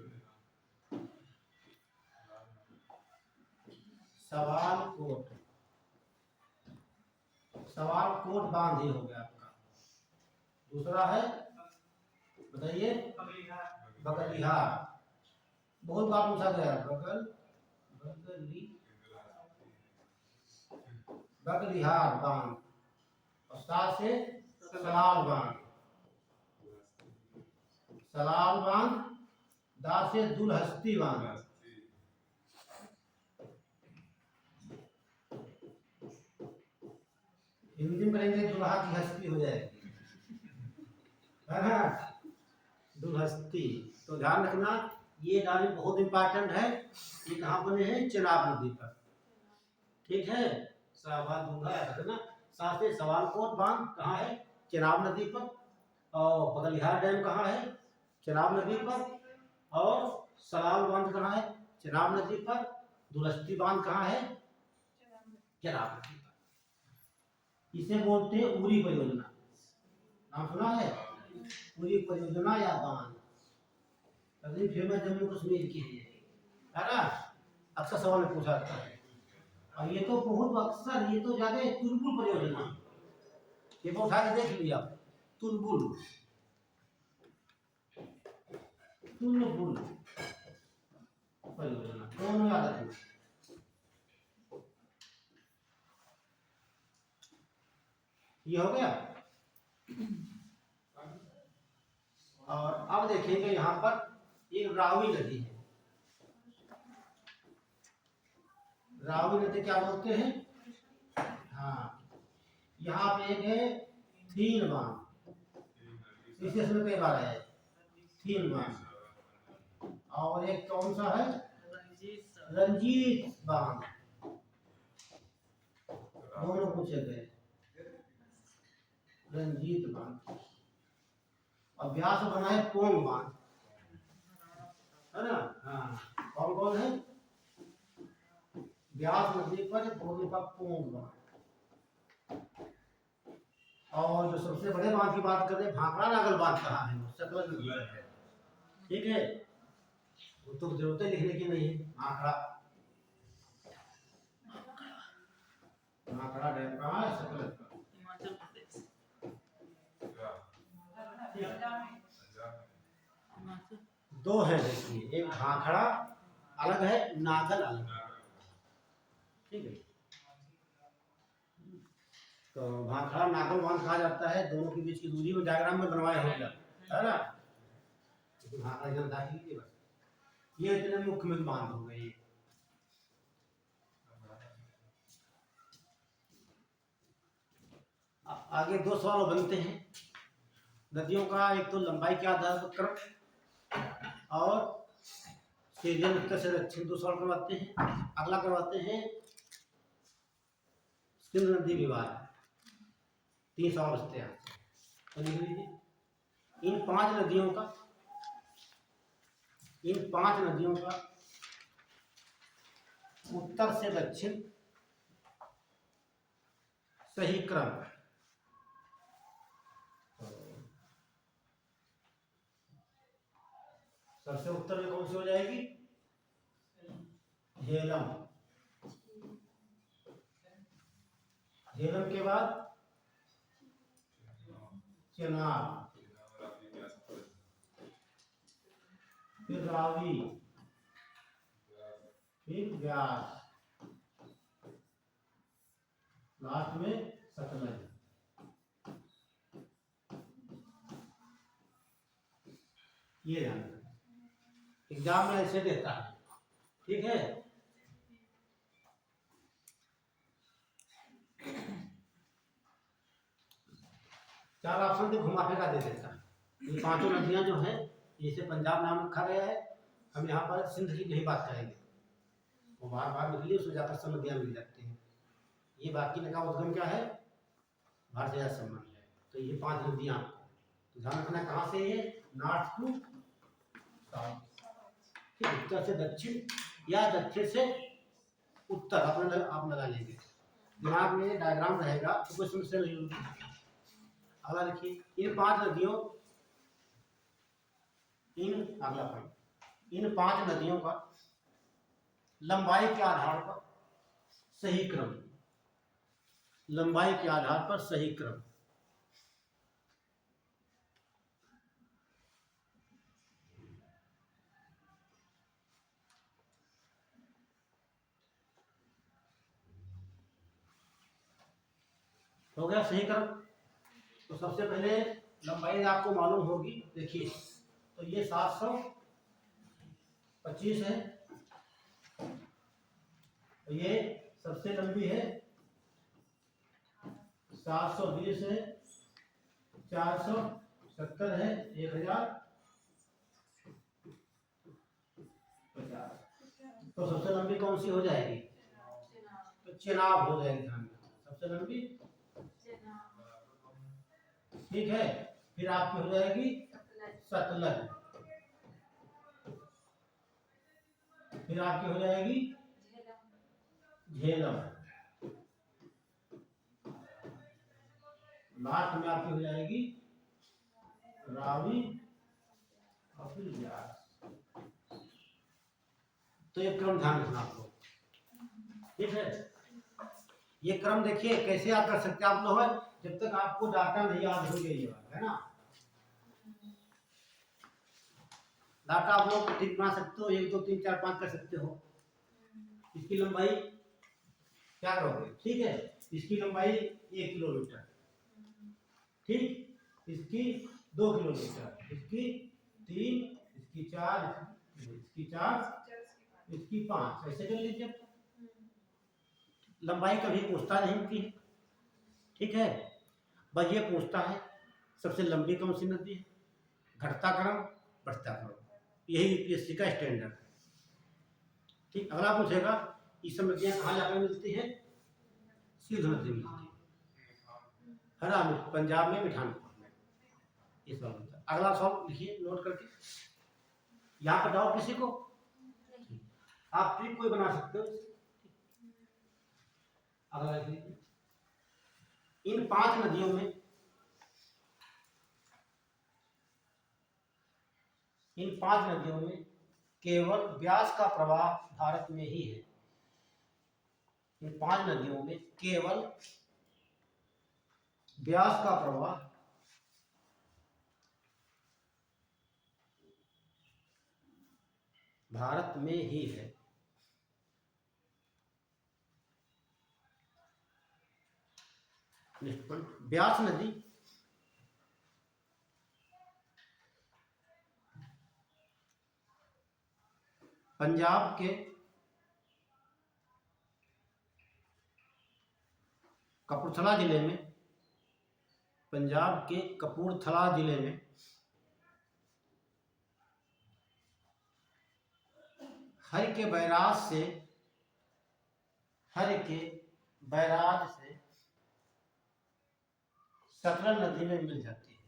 Speaker 1: सवाल कोट, सवाल कोट बांध ही हो गया आपका, दूसरा है बताइए बगलिहार, बहुत बार पूछा गया, बगलिहार बांध, और साथ से सलाल बांध, सलाल बांध, दा से दुलहस्ती बांध, हिंदी में करेंगे दुल्हा की हस्ती हो जाएगी, है ना, दुलहस्ती, तो ध्यान रखना ये डाली बहुत इंपॉर्टेंट है, ये कहाँ बने हैं, चिनाब नदी पर, ठीक है, शाबाश दूल्हा याद रखना, साथ से सवाल कोट बांध कहाँ है, चिनाब नदी पर, और बगलिहार डैम कहाँ है, चिनाब नदी पर, और सलाल बांध कहाँ है, चिनाब नदी पर, दुलहस्ती बांध कहाँ है, चिनाब नदी पर, इसे बोलते हैं उरी परियोजना, नाम सुना है, उरी परियोजना या बांध, अभी फेमस जम्मू कश्मीर की है ना, अक्सर सवाल में पूछा जाता है, और ये तो बहुत अक्सर, ये तो ज्यादा तुलबुल परियोजना, ये उठा के देख लिया, तुलबुल, तुलबुल दोनों याद रखना। ये हो गया। और अब देखेंगे यहाँ पर एक रावी नदी है। रावी नदी क्या बोलते हैं? हाँ, यहाँ पे एक है थीन बांध, इसे इसमें कई बार है थीन बांध। और एक कौन सा है? रंजीत बांध। दोनों पूछे गए, रंजीत बांध। और व्यास बना है पोंग बांध, है ना? हाँ, कौन कौन है? व्यास नदी पर दोनों का पोंग बांध। और जो सबसे बड़े बांध की बात करें, भाखड़ा नागल बांध कहाँ है? सतलज नदी पर है। ठीक है, वो तो जरूरत लिखने की नहीं है। भाखड़ा, भाखड़ा डैम कहाँ है? सतलज पर।
Speaker 4: हिमाचल प्रदेश। हिमाचल।
Speaker 1: दो है, देखिए, एक भाखड़ा अलग है, नागल अलग है। ठीक है, तो भाखड़ा नागल बांध कहा जाता है। दोनों के बीच की दूरी में डायग्राम में बनवाया होगा, है ना? तो भाखड़ा जन दाखिल कीजिए बस। ये इतने मुख्य में बांध हो गए। आगे दो सवाल बनते हैं नदियों का। एक तो लंबाई के आधार पर क्रम और सीरियल उत्तर से दक्षिण। दो सवाल करवाते हैं। अगला करवाते हैं सिंध नदी विवाद। 3 सवाल बचते हैं। तो लिख लीजिए इन 5 नदियों का उत्तर से दक्षिण सही क्रम। सबसे उत्तर में कौन सी हो जाएगी? झेलम। झेलम के बाद चेनाब, फिर रावी, फिर व्यास, लास्ट में सतलज। ये ध्यान रखना, एग्जाम में ऐसे देता है। ठीक है, चार ऑप्शन तो घुमा फिरा दे देता है। ये 5 नदियां जो हैं, जैसे पंजाब नाम रखा गया है, हम यहाँ पर सिंध की नहीं बात करेंगे। वो बार बार निकली, उसमें जाकर सब नदियां मिल जाती हैं। ये बाकी का उद्गम क्या है? भारत से संबंध है। तो ये 5 नदियां तो ध्यान रखना, कहाँ से ये? नॉर्थ टू साउथ, उत्तर से दक्षिण या दक्षिण से उत्तर। आप लगा लेंगे, दिमाग में डायग्राम रहेगा तो कोई समस्या नहीं होगी। अगला देखिए, इन 5 नदियों इन 5 नदियों का लंबाई के आधार पर सही क्रम। लंबाई के आधार पर सही क्रम। हो गया सही क्रम। तो सबसे पहले लंबाई आपको मालूम होगी। देखिए, तो ये 725 है, तो ये सबसे लंबी है। 720 है, 470 है, 1050। तो सबसे लंबी कौन सी हो जाएगी? तो चेनाब हो जाएगी। ध्यान रखना, सबसे लंबी। ठीक है, फिर आपकी हो जाएगी सतलज, फिर आपकी हो जाएगी झेलम, लास्ट में आपकी हो जाएगी रावी और फिर व्यास। तो ये क्रम ध्यान रखना आपको। ठीक है, ये क्रम देखिए कैसे आप कर सकते हैं आप लोग, जब तक आपको डाटा नहीं याद हो गई है ना। डाटा आप लोग ठीक बना सकते हो, 1 2 3 4 5 कर सकते हो। इसकी लंबाई क्या करोगे, ठीक है, इसकी लंबाई 1 किलोमीटर, ठीक, इसकी 2 किलोमीटर, इसकी 3, इसकी 4, इसकी 4, इसकी 5, ऐसे कर लीजिए। लंबाई कभी पूछता नहीं की, ठीक है, बस ये पूछता है सबसे लंबी कौन सी नदी है, घटता क्रम बढ़ता क्रम, यही यूपीएससी का स्टैंडर्ड है। ठीक, अगला पूछेगा ये सब नदियाँ कहाँ जाकर मिलती है, सिंधु नदी मिलती है, है ना, पंजाब में मिठानपुर में, ये सवाल होता है। अगला सवाल लिखिए नोट करके, यहाँ पर डाउट किसी को, आप ट्रिक कोई बना सकते हो। अगला लिखिए, इन 5 नदियों में, इन 5 नदियों में केवल ब्यास का प्रवाह भारत में ही है। इन 5 नदियों में केवल ब्यास का प्रवाह भारत में ही है। ब्यास नदी पंजाब के कपूरथला जिले में, पंजाब के कपूरथला जिले में हर के बैराज से 17 नदी में मिल जाती है।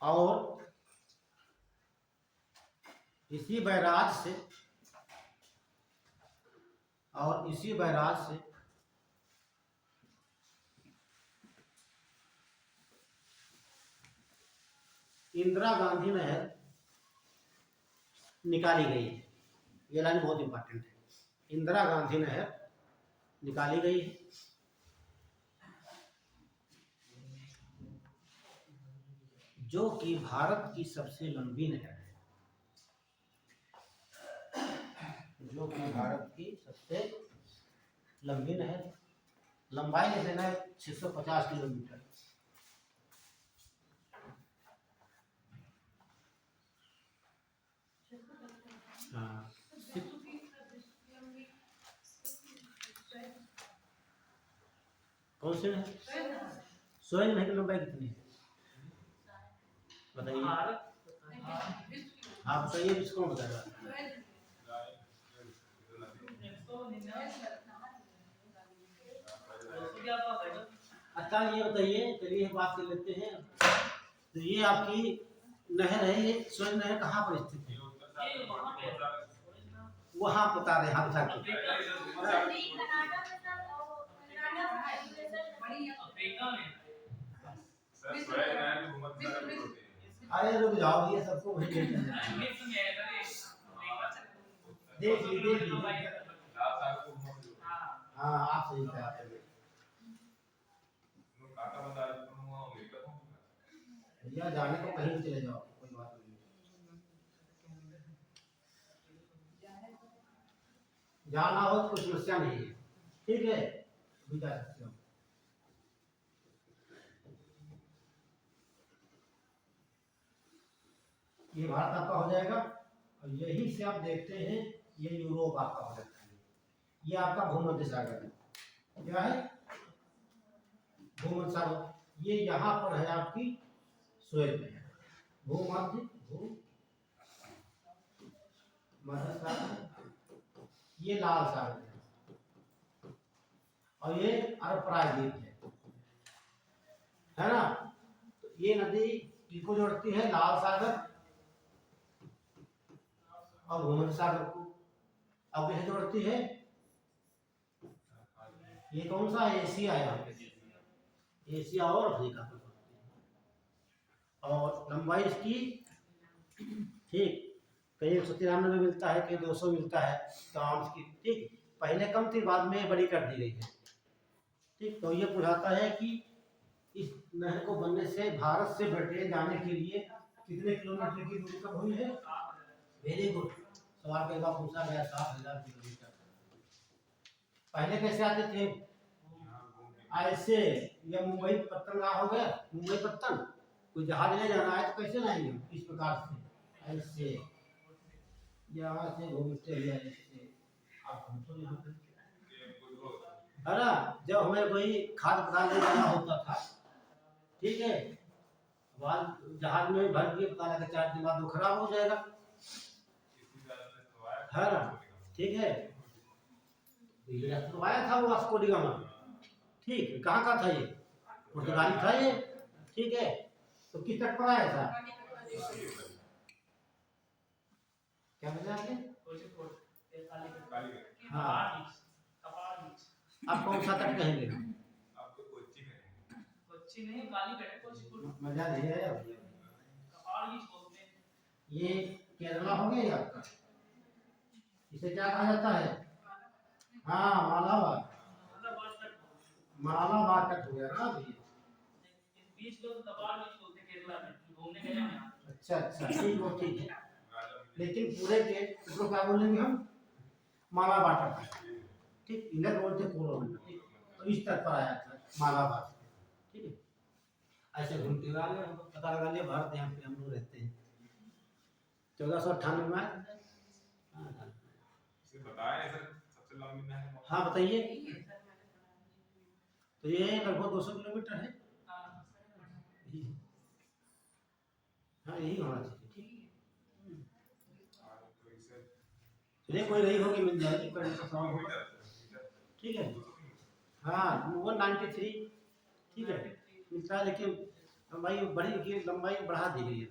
Speaker 1: और इसी बैराज से इंदिरा गांधी नहर निकाली गई है। ये लाइन बहुत इंपॉर्टेंट है, इंदिरा गांधी नहर निकाली गई है। जो कि भारत की सबसे लंबी नहर है, जो कि भारत की सबसे लंबी नहर, लंबाई ले लेना है 650 किलोमीटर। हाँ, कौन से नहर, सोहेल नहर की लंबाई कितनी है बताइए, आप बताइए, इसको बताएगा। अच्छा ये बताइए, चलिए बात कर लेते हैं। तो ये आपकी नहर है, ये सोहेल नहर कहाँ पर स्थित है, वहाँ बता रहे हैं आप जाके। अरे रुक जाओ, ये सबको वही देख लीजिए। हाँ आप सही कहा, भैया जाने को कहीं भी चले जाओ, कोई बात नहीं, जाना हो कोई समस्या नहीं है, ठीक है, भी जा सकते हो। ये भारत आपका हो जाएगा, और यही से आप देखते हैं ये यूरोप आपका हो जाता है। ये आपका भूमध्य सागर है, क्या है भूमध्य सागर, ये यहाँ पर है आपकी सोहेल नहर, भूमध्य सागर, ये लाल सागर है, और ये अरब प्रायद्वीप है ना। तो ये नदी किसको जोड़ती है, लाल सागर और भूमध्य सागर को। अब यह जोड़ती है, ये कौन सा एशिया है, यहाँ पे एशिया और अफ्रीका को जोड़ती है, और लंबाई इसकी ठीक कहीं 193 मिलता है, कहीं 200 मिलता है तो आर्म्स की। ठीक, पहले कम थी, बाद में बड़ी कर दी गई है। ठीक, तो ये बुझाता है कि इस नहर को बनने से भारत से ब्रिटेन जाने के लिए कितने किलोमीटर की दूरी कम हुई है? वेरी गुड, सवाल कई बार पूछा गया, 7,000 किलोमीटर। पहले कैसे आते थे? ऐसे, ये मुंबई पत्तन का हो गया, मुंबई पत्तन, कोई जहाज ले जाना है तो कैसे लाएंगे? इस प्रकार से, ऐसे यहाँ से घूमते हुए ऐसे आप हमको यहाँ पे, है ना? जब हमें कोई खाद्य पदार्थ ले जाना होता था, ठीक है, बाद जहाज में भर के पता लगा 4 दिन बाद वो खराब हो जाएगा, है ना? ठीक है, ये रास्ता आया था वो वास्को डी गामा। ठीक, कहाँ का था ये? पुर्तगाली था ये। ठीक है, तो किस तट पर आया था? क्या बोले आपने? हाँ, आप कौन सा तट कहेंगे? मजा नहीं आया। ये केरला हो गया ये आपका, इसे क्या कहा जाता है? हाँ, मालाबार, मालाबार तट हो गया ना अभी। अच्छा अच्छा, ठीक वो ठीक है, लेकिन पूरे के इसको क्या बोलेंगे हम? मालाबार तट। ठीक, इधर बोलते कोलोन। ठीक, तो इस तट पर आया था मालाबार। ठीक है, ऐसे घूमते हुए आ गए, हमको पता लगा लिया भारत यहाँ पे हम लोग रहते हैं। 1498 में। हाँ बताइए। तो ये लगभग 200 किलोमीटर है। हाँ, यही होना चाहिए। चलिए, कोई रही होगी मिल जाएगी, पर ऐसा सवाल होगा। ठीक है, हाँ 193। ठीक है, मिलता है, लेकिन लंबाई बड़ी की लंबाई बढ़ा दी गई है।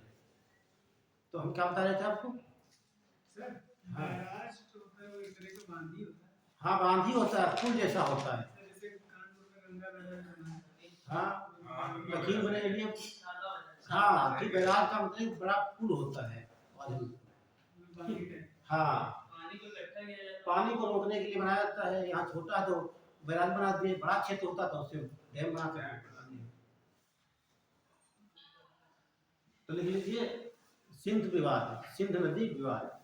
Speaker 1: तो हम क्या बता रहे थे आपको? हाँ, बांधी होता है, पुल जैसा होता है। हाँ, लखीमपुर एरिया, हाँ, ठीक, बैराज का मतलब बड़ा पुल होता है। हाँ, पानी को रोकने के लिए बनाया जाता है। यहाँ छोटा है तो बैराज बना दिए, बड़ा क्षेत्र होता तो उससे डैम बना कर। तो लिख लीजिए सिंध विवाद, सिंध नदी विवाद।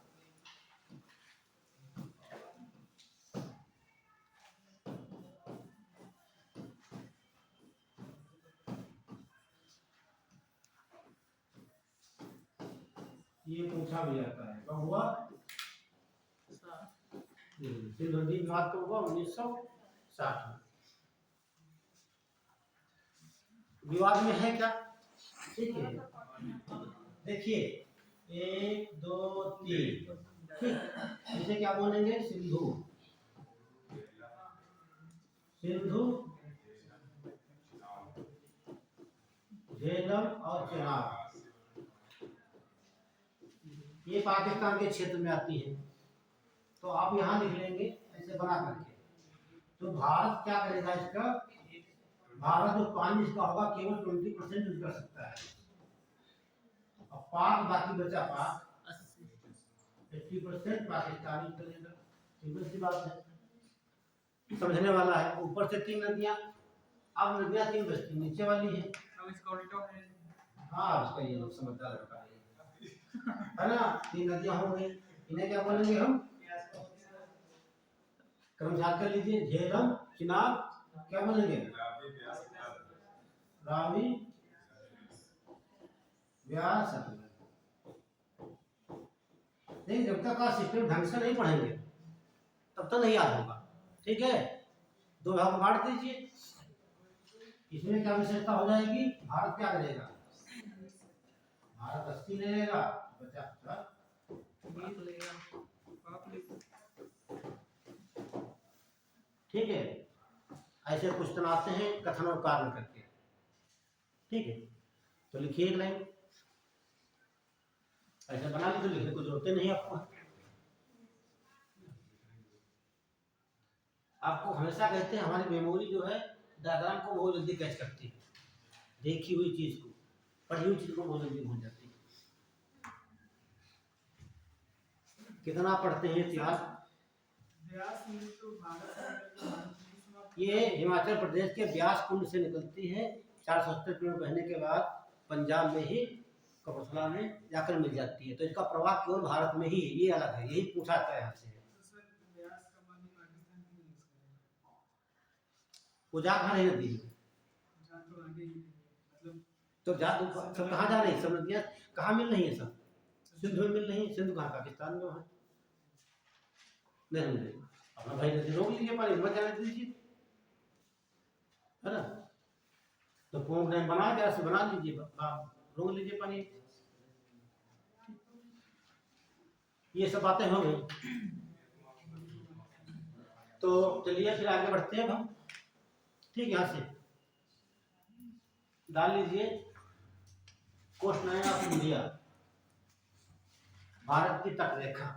Speaker 1: ये पूछा भी जाता है, कब हुआ? सिंध नदी विवाद कब हुआ? 1960 में। विवाद में है क्या? ठीक है, देखिए 1 2 3। ठीक, इसे क्या बोलेंगे? सिंधु, सिंधु, झेलम और चेनाब, ये पाकिस्तान के क्षेत्र में आती है। तो आप यहाँ लिख लेंगे ऐसे बना करके। तो भारत क्या करेगा इसका? भारत जो पानी इसका होगा केवल 20% यूज कर सकता है, और पाक बाकी बचा पाक 80% पाकिस्तानी करेगा। सिंपल सी बात है, समझने वाला है। ऊपर से 3 नदियां, अब नदियां 3 बचती, नीचे वाली है। हाँ, उसका ये लोग समझदार लड़का है ना? 3 नदियां हो गई, इन्हें क्या बोलेंगे हम? क्रमशः कर लीजिए, झेलम, चिनाब, क्या बोलेंगे? रावी, व्यास। नहीं, जब तक आप सिस्टम ढंग से नहीं पढ़ेंगे तब तक नहीं याद होगा। ठीक है, 2 भाग में बांट दीजिए। इसमें क्या विशेषता हो जाएगी? भारत क्या करेगा? भारत 80 ले लेगा, बचा 50। ठीक है, ऐसे क्वेश्चन आते हैं कथन और कारण करके। ठीक है, तो लिखिए एक लाइन ऐसे बना ली, तो लिखने को जरूरत नहीं आपको। आपको हमेशा कहते हैं हमारी मेमोरी जो है डायग्राम को बहुत जल्दी कैच करती है, देखी हुई चीज को, पढ़ी हुई चीज को बहुत जल्दी भूल जाती है। कितना पढ़ते हैं इतिहास?
Speaker 5: व्यास नदी तो भारत से
Speaker 1: ये हिमाचल प्रदेश के व्यास कुंड से निकलती है, 470 किलोमीटर बहने के बाद पंजाब में ही कपरथला में जाकर मिल जाती है। तो इसका प्रवाह केवल भारत में ही है, ये अलग है, यही पूछा था यहाँ से।
Speaker 5: तो सर व्यास का पानी पाकिस्तान की यूज करें
Speaker 1: वो जा कहाँ रही नदी?
Speaker 5: जहाँ तो आगे ही मतलब
Speaker 1: तो जा सब कहाँ जा रही है? सब नदियाँ कहाँ मिल रही है? सब सिंध में मिल रही है। सिंध कहाँ? पाकिस्तान में। वहाँ नहीं समझे? अपना भाई नदी रोक लीजिए, पानी मत जाने दीजिए, है ना? तो कुआं डैम बना दिया, से बना लीजिए, रोक लीजिए पानी। ये सब बातें हो गई। तो चलिए फिर आगे बढ़ते हैं हम। ठीक, यहाँ से डाल लीजिए coast line of India, Bharat की तटरेखा।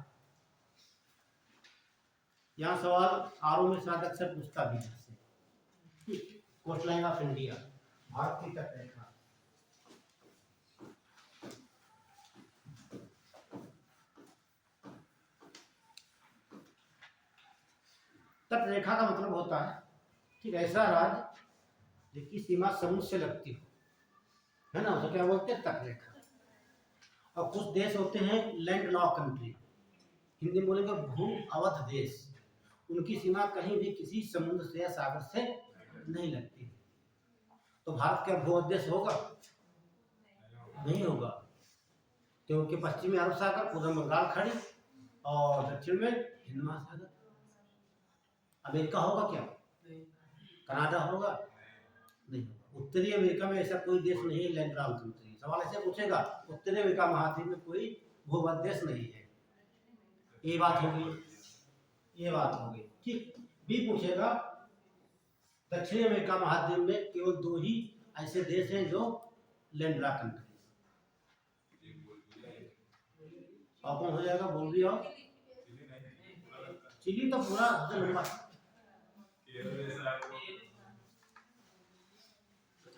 Speaker 1: यहाँ सवाल आरओ में शायद अक्सर पूछता भी है। Coast line of India, Bharat की तटरेखा। तटरेखा का मतलब होता है ठीक ऐसा राज्य जिसकी सीमा समुद्र से लगती हो, है ना, उसे क्या बोलते हैं? तटरेखा। और कुछ देश होते हैं लैंड लॉक कंट्री, हिंदी में बोलेंगे भू अवध देश, उनकी सीमा कहीं भी किसी समुद्र से या सागर से नहीं लगती। तो भारत क्या भू अवध देश होगा? नहीं होगा, क्योंकि पश्चिमी अरब सागर, पूर्व बंगाल खाड़ी और दक्षिण में हिंद महासागर। अमेरिका होगा क्या? कनाडा होगा? नहीं होगा। उत्तरी अमेरिका में ऐसा कोई देश नहीं है लैंड लॉक कंट्री। सवाल ऐसे पूछेगा, उत्तरी अमेरिका महाद्वीप में कोई भूमध्य देश नहीं है। ये बात होगी, ये बात होगी। ठीक, बी पूछेगा, दक्षिणी अमेरिका महाद्वीप में केवल 2 ही ऐसे देश हैं जो लैंड लॉक कंट्री। और कौन हो जाएगा? बोलिए। और चिली तो पूरा लंबा।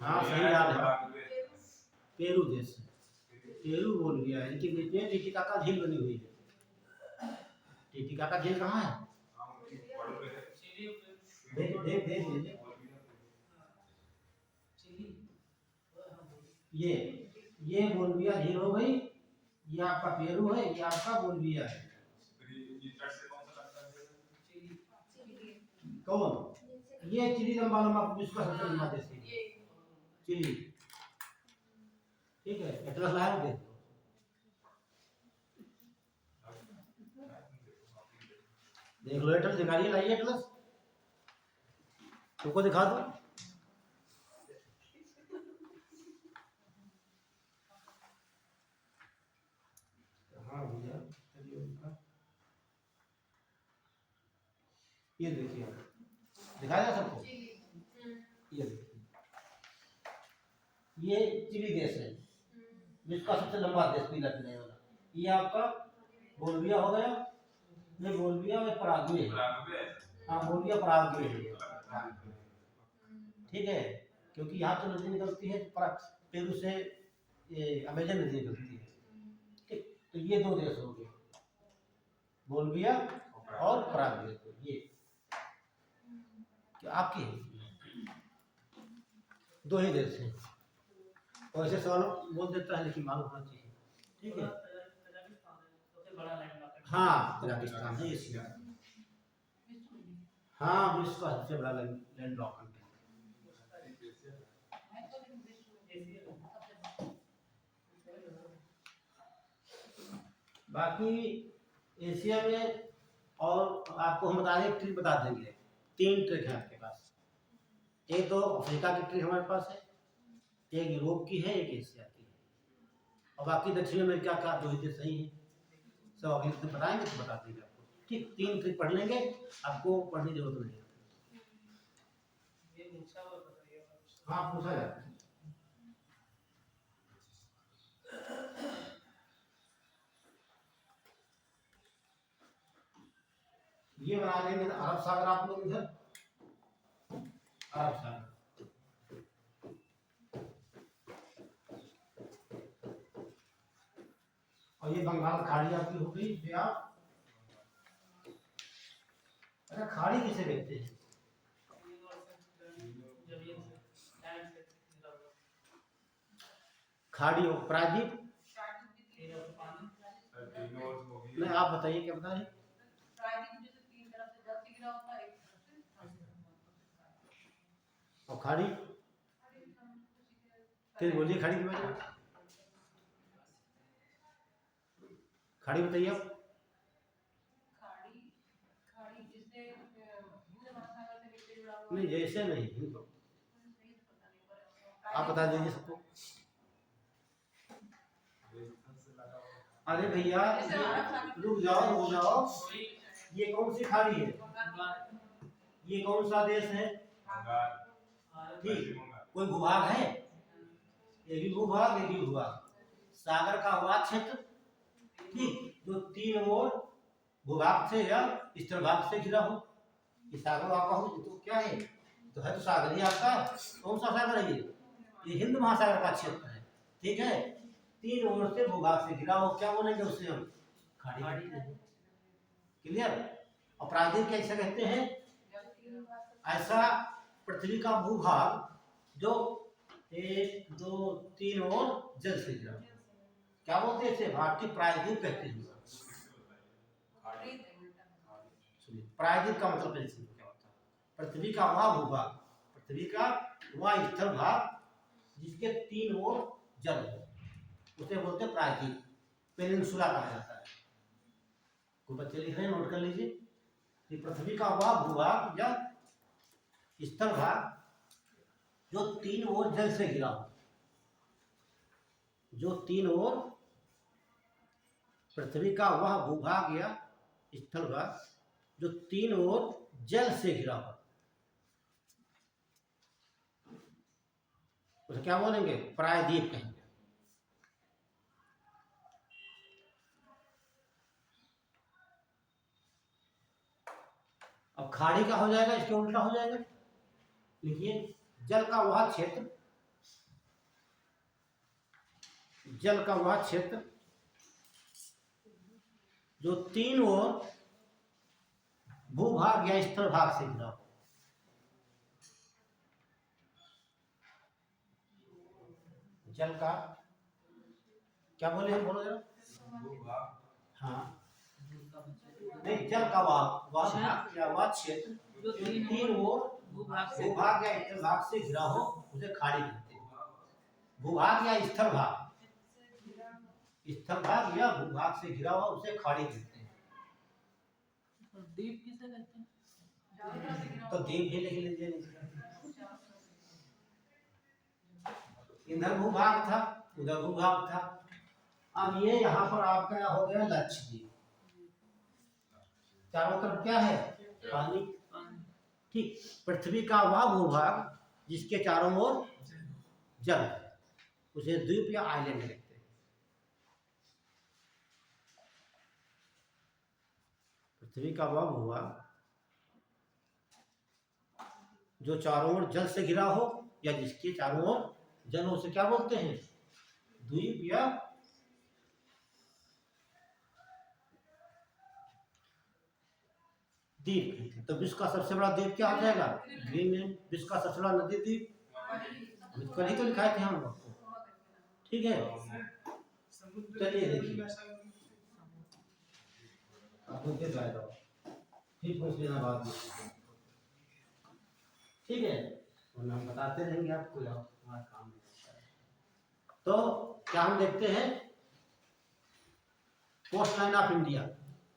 Speaker 1: हाँ सही याद है, पेरू देश है। पेरू बोल गया है, इनके बीच में टिटिकाका झील बनी हुई है। टिटिकाका झील कहाँ है? देख देख देख लीजिए, ये बोलबिया झील हो गई, ये आपका पेरू है, ये आपका बोलबिया है। कौन? ये चिली लंबा लंबा विश्व का सबसे लंबा देश है चिली। ठीक है, एटलस लाया हो, देख लो एटलस, दिखाइए, लाइए एटलस, तुमको दिखा दो। हाँ भैया, ये देखिए, दिखाया सबको? ये देखिए, ये चिली देश है, विश्व का सबसे लंबा देश पीला पीने वाला। ये आपका बोलविया हो गया, ये बोलविया और पराग्वे है। हाँ, बोलविया पराग्वे है। ठीक है, क्योंकि यहाँ तो नदी निकलती है पेरू से, अमेजन नदी निकलती है। ठीक, तो ये 2 देश हो गए, बोलविया और पराग्वे। ये क्या आपके 2 ही देश हैं। और ऐसे सवाल बोल देता है, लेकिन मालूम होना चाहिए। ठीक है, हाँ कजाकिस्तान है एशिया। हाँ, विश्व का सबसे बड़ा लैंड लॉक कंट्री। बाकी एशिया में और आपको हम बता दें, ट्रिक बता देंगे। 3 ट्रिक है आपके पास। एक तो अफ्रीका की ट्रिक हमारे पास है, एक यूरोप की है, एक एशिया की है, और बाकी दक्षिण अमेरिका का 2 ही देश सही है। सब अगले दिन बताएंगे तो बता देंगे आपको। ठीक, 3 ट्रिक पढ़ लेंगे, आपको पढ़ने की जरूरत नहीं है। हाँ, पूछा जाता है। ये बना लेंगे अरब सागर, आप लोग इधर अरब सागर, और ये बंगाल खाड़ी आपकी हो गई, ये आप अच्छा खाड़ी किसे कहते हैं?
Speaker 5: तीन और से जमीन से लैंड से घिरा हुआ।
Speaker 1: खाड़ी और प्रायद्वीप?
Speaker 5: तीन और से पानी।
Speaker 2: सर तीनों ओर हो गई।
Speaker 1: नहीं आप बताइए क्या बता रहे?
Speaker 3: प्रायद्वीप जैसे तीन तरफ से जल से घिरा होता है, एक तरफ से
Speaker 1: और खाड़ी? फिर बोलिए खाड़ी के बारे में। खाड़ी बताइए आप।
Speaker 3: खाड़ी खाड़ी जिससे हिंद महासागर से नीचे जुड़ा हुआ
Speaker 1: नहीं जैसे नहीं इनको
Speaker 3: सही से पता नहीं पर
Speaker 1: आप बता दीजिए सबको।
Speaker 2: रेगिस्तान से लगा हुआ।
Speaker 1: अरे भैया
Speaker 3: जैसे अरब सागर
Speaker 1: रुक जाओ। ये कौन सी खाड़ी है? ये कौन सा देश है?
Speaker 2: बंगाल।
Speaker 1: ठीक।
Speaker 2: पश्चिम बंगाल।
Speaker 1: कोई भूभाग है? ये भी भूभाग, ये भी भूभाग। सागर का हुआ क्षेत्र, ठीक, जो तीन ओर भूभाग से या स्थल भाग से घिरा हो। ये सागर आपका हो तो क्या है? तो है तो सागर ही आपका। कौन सा सागर है ये हिंद महासागर का क्षेत्र है, ठीक है। तीन ओर से भूभाग से घिरा हो, क्या बोलेंगे उससे हम? खाड़ी कहते हैं। क्लियर? और प्रायद्वीप कैसे कहते हैं? ऐसा पृथ्वी का भूभाग जो 1 2 3 और जल से घिरा, क्या बोलते हैं इसे? भारतीय प्रायद्वीप कहते हैं। सुनिए प्रायद्वीप का मतलब क्या होता है? पृथ्वी का वह भूभाग, पृथ्वी का वह स्थल भाग जिसके तीन ओर जल हो, उसे बोलते हैं प्रायद्वीप। पेनिनसुला कहा जाता है। कोई बच्चे लिख रहे हैं, नोट कर लीजिए कि पृथ्वी का वह भूभाग या स्थल भाग जो तीन ओर जल से घिरा हो, जो तीन ओर, पृथ्वी का वह भूभाग या स्थल भाग जो तीन ओर जल से घिरा हो, उसे क्या बोलेंगे? प्रायद्वीप कहेंगे। अब खाड़ी का हो जाएगा, इसके उल्टा हो जाएगा। लिखिए जल का वह क्षेत्र, जल का वह क्षेत्र जो तीन ओर भूभाग या स्थल भाग से घिरा हो। जल का क्या बोले हम? बोलो जरा।
Speaker 2: भूभाग।
Speaker 1: हाँ नहीं, जल का वह भाग या वह क्षेत्र जो तीन ओर भूभाग या स्थल भाग से घिरा हो, उसे खाड़ी कहते हैं। भूभाग या स्थल भाग, स्थल भाग या भूभाग से घिरा हुआ उसे खाड़ी कहते हैं।
Speaker 4: द्वीप किसे कहते हैं?
Speaker 1: तो द्वीप भी लिख लीजिए। इधर भूभाग था, उधर भूभाग था। अब ये यहाँ पर आपका हो गया लक्षद्वीप। चारों तरफ क्या है? पानी, ठीक। पृथ्वी का वह भूभाग जिसके चारों ओर जल है, उसे द्वीप या आइलैंड कहते हैं। पृथ्वी का वह भूभाग जो चारों ओर जल से घिरा हो या जिसके चारों ओर जल हो, उसे क्या बोलते हैं? द्वीप या द्वीप। तो विश्व का सबसे बड़ा द्वीप क्या हो जाएगा? ग्रीनलैंड। विश्व का सबसे बड़ा नदी द्वीप कल ही तो लिखाए थे हम लोग को, ठीक है।
Speaker 5: समुद्र
Speaker 1: चलिए देखिए।
Speaker 5: भाषा में
Speaker 1: आपको क्या जाएगा, फिर पूछ लेना बाद में, ठीक है। वरना हम बताते रहेंगे आपको, हमारा काम नहीं होता है। तो क्या हम देखते हैं? कोस्ट लाइन ऑफ इंडिया,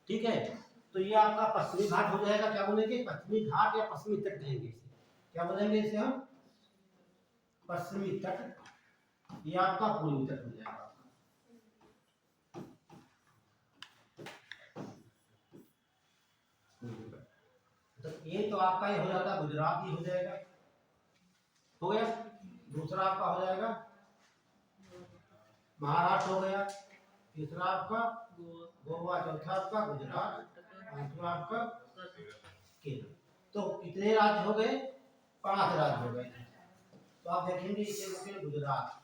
Speaker 1: ठीक है। तो ये आपका पश्चिमी घाट हो जाएगा। क्या बोलेंगे? पश्चिमी घाट या पश्चिमी तट कहेंगे इसे। क्या बोलेंगे इसे हम? पश्चिमी तट। ये आपका पूर्वी तट हो जाएगा। तो ये तो आपका ही हो जाता, गुजरात ही हो जाएगा, हो गया। दूसरा आपका हो जाएगा महाराष्ट्र, हो गया। तीसरा आपका गोवा, चौथा आपका गुजरात, पांचवा आपका केरल। तो कितने राज्य हो गए? 5 राज्य हो गए। तो आप देखेंगे इसे बोलते गुजरात,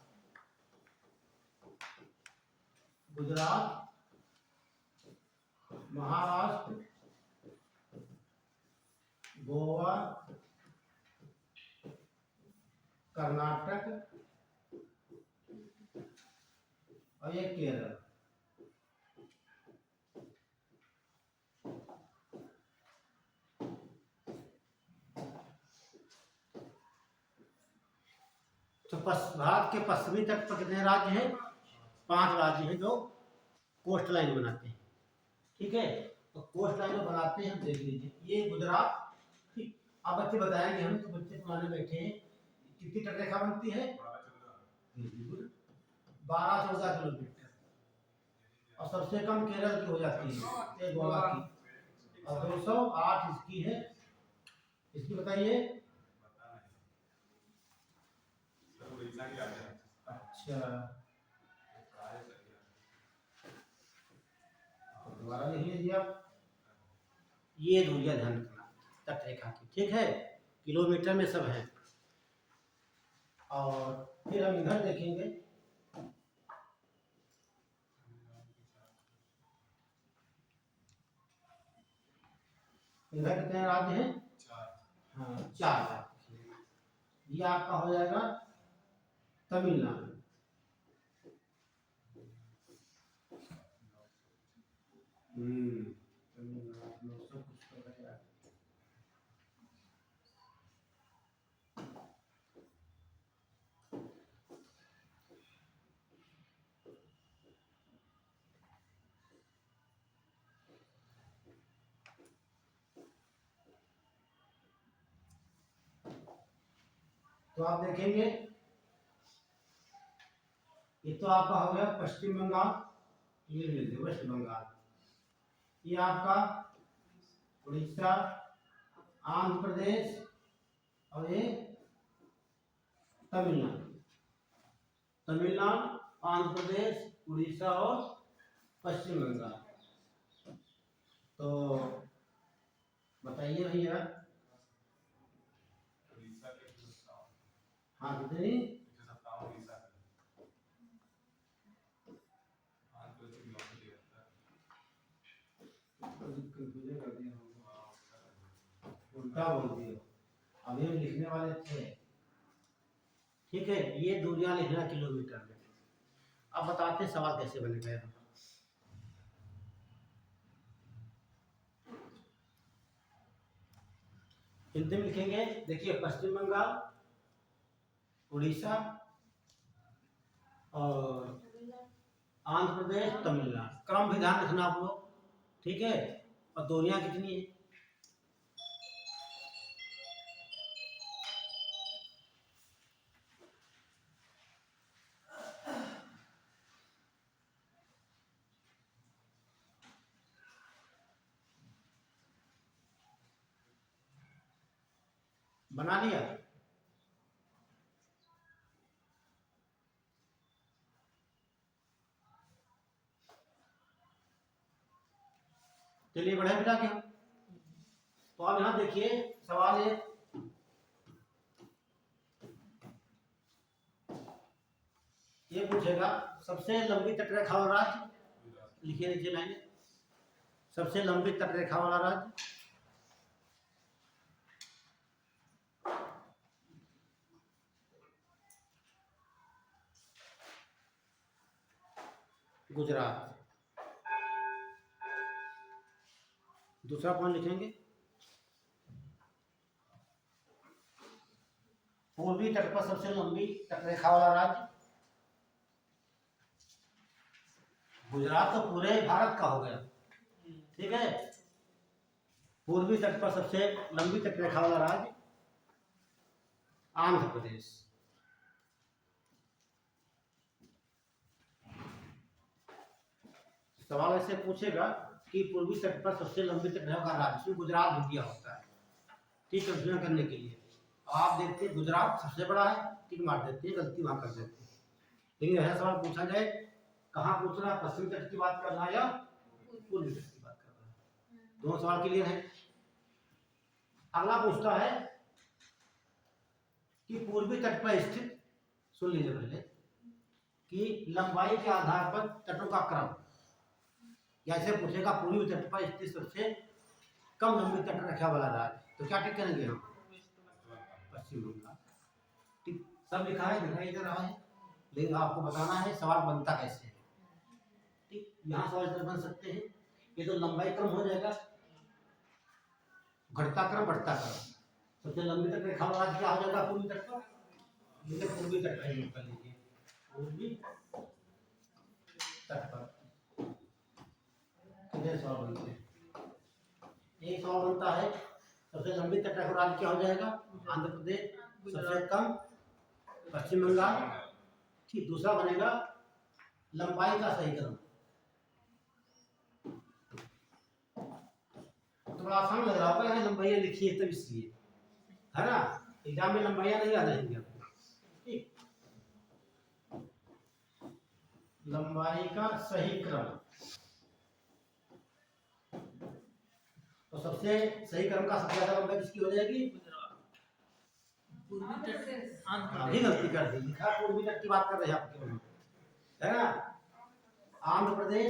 Speaker 1: गुजरात, महाराष्ट्र, गोवा, कर्नाटक और ये केरल। तो भारत के पश्चिमी तट पर कितने राज्य हैं? 5 राज्य हैं जो कोस्ट लाइन बनाते हैं। ठीक है, तो कोस्ट लाइन बनाते हैं, देख लीजिए ये गुजरात। ठीक, अब बच्चे बताएंगे हम, तो बच्चे पुराने बैठे हैं। कितनी तटरेखा बनती है? 12-14 किलोमीटर। और सबसे कम केरल की हो जाती है, ये गोवा की, और 208 इसकी है। इसकी बताइए। अच्छा, दोबारा लिख लीजिए आप। ये दूरियां ध्यान रखना तटरेखा की, ठीक है, किलोमीटर में सब है। और फिर हम इधर देखेंगे, इधर कितने राज्य हैं? 4। हाँ, 4 राज्य। ये आपका हो जाएगा तमिलनाडु। तमिलनाडु सब कुछ तो है। तो आप देखेंगे, ये तो आपका हो गया पश्चिम बंगाल, ये ले लीजिए वेस्ट बंगाल। ये आपका उड़ीसा, आंध्र प्रदेश और ये तमिलनाडु। तमिलनाडु, आंध्र प्रदेश, उड़ीसा और पश्चिम बंगाल। तो बताइए भैया। हाँ, कितनी? उल्टा बोल दिया, अभी हम लिखने वाले थे। ठीक है, ये दूरियां लिखना किलोमीटर में। अब बताते सवाल कैसे बनेगा। हिंदी में लिखेंगे, देखिए पश्चिम बंगाल, उड़ीसा और आंध्र प्रदेश, तमिलनाडु। क्रम भी ध्यान रखना आप लोग, ठीक है। और दूरियां कितनी है? बना लिया? चलिए बढ़े बेटा। क्या तो अब यहाँ देखिए सवाल है, ये पूछेगा सबसे लंबी तटरेखा वाला राज्य। लिखिए नीचे लाइन, सबसे लंबी तटरेखा वाला राज्य। गुजरात। दूसरा पॉइंट लिखेंगे, पूर्वी तट पर सबसे लंबी तटरेखा वाला राज्य। गुजरात तो पूरे भारत का हो गया, ठीक है। पूर्वी तट पर सबसे लंबी तटरेखा वाला राज्य आंध्र प्रदेश। सवाल ऐसे पूछेगा कि पूर्वी तट पर सबसे लंबी तटरेखा का राज्य, गुजरात भी दिया होता है, ठीक है, कंफ्यूजन करने के लिए। आप देखते हैं गुजरात सबसे बड़ा है, टिक मार देते हैं, गलती वहां कर देते हैं। लेकिन ऐसा सवाल पूछा जाए, कहाँ पूछ रहा है, पश्चिमी तट की बात कर रहा है या पूर्वी तट की बात कर रहा है? दोनों सवाल क्लियर है। अगला पूछता है कि पूर्वी तट पर स्थित, सुन लीजिए पहले, कि लंबाई के आधार पर तटों का क्रम। या ऐसे पूछेगा पूर्वी तट पर स्थित सबसे कम लंबी तटरेखा वाला राज्य, तो क्या टिक करेंगे हम? पश्चिम बंगाल। ठीक, सब लिखा है, दिखाई दे रहा है, लेकिन आपको बताना है सवाल बनता कैसे है। ठीक, यहाँ सवाल इधर बन सकते हैं। ये तो लंबाई क्रम हो जाएगा, घटता क्रम बढ़ता क्रम। सबसे लंबी तक रेखा वाला क्या हो जाएगा? पूर्वी तट पर, ये पूर्वी तट का यूज कर लीजिए, पूर्वी तट पर। कितने सवाल बनते हैं? एक सवाल बनता है सबसे लंबी तट रेखा राज्य क्या हो जाएगा? आंध्र प्रदेश। सबसे कम पश्चिम बंगाल। ठीक, दूसरा बनेगा लंबाई का सही क्रम। थोड़ा आसान लग रहा होगा, लंबाइयाँ लिखी है तब इसलिए, है ना? एग्जाम में लंबाइयाँ नहीं याद रहेंगी आपको। ठीक, लंबाई का सही क्रम। तो सबसे सही क्रम का सबसे ज्यादा लंबाई किसकी हो जाएगी?
Speaker 5: पूर्वी तट आंध्र
Speaker 1: अभी गलती कर दी, लिखा पूर्वी तट की बात कर रहे हैं आपके, है ना? आंध्र प्रदेश,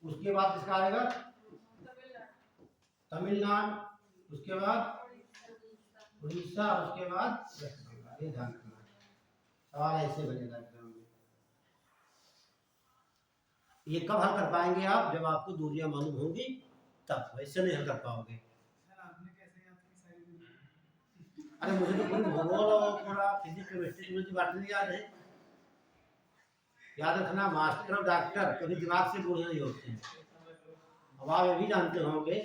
Speaker 1: उसके बाद किसका आएगा? तमिलनाडु, उसके बाद उड़ीसा, उसके बाद वेस्ट बंगाल। ये ध्यान रखना है, सवाल ऐसे बनेगा एग्जाम में। ये कब हल कर पाएंगे आप? जब आपको दूरियां मालूम होंगी तब, वैसे नहीं हल कर पाओगे। अरे मुझे तो पूरी भूगोल और थोड़ा फिजिक्स केमिस्ट्री की बात नहीं याद है। याद रखना, मास्टर और डॉक्टर कभी दिमाग से बूढ़े नहीं होते हैं। अब आप ये भी जानते होंगे,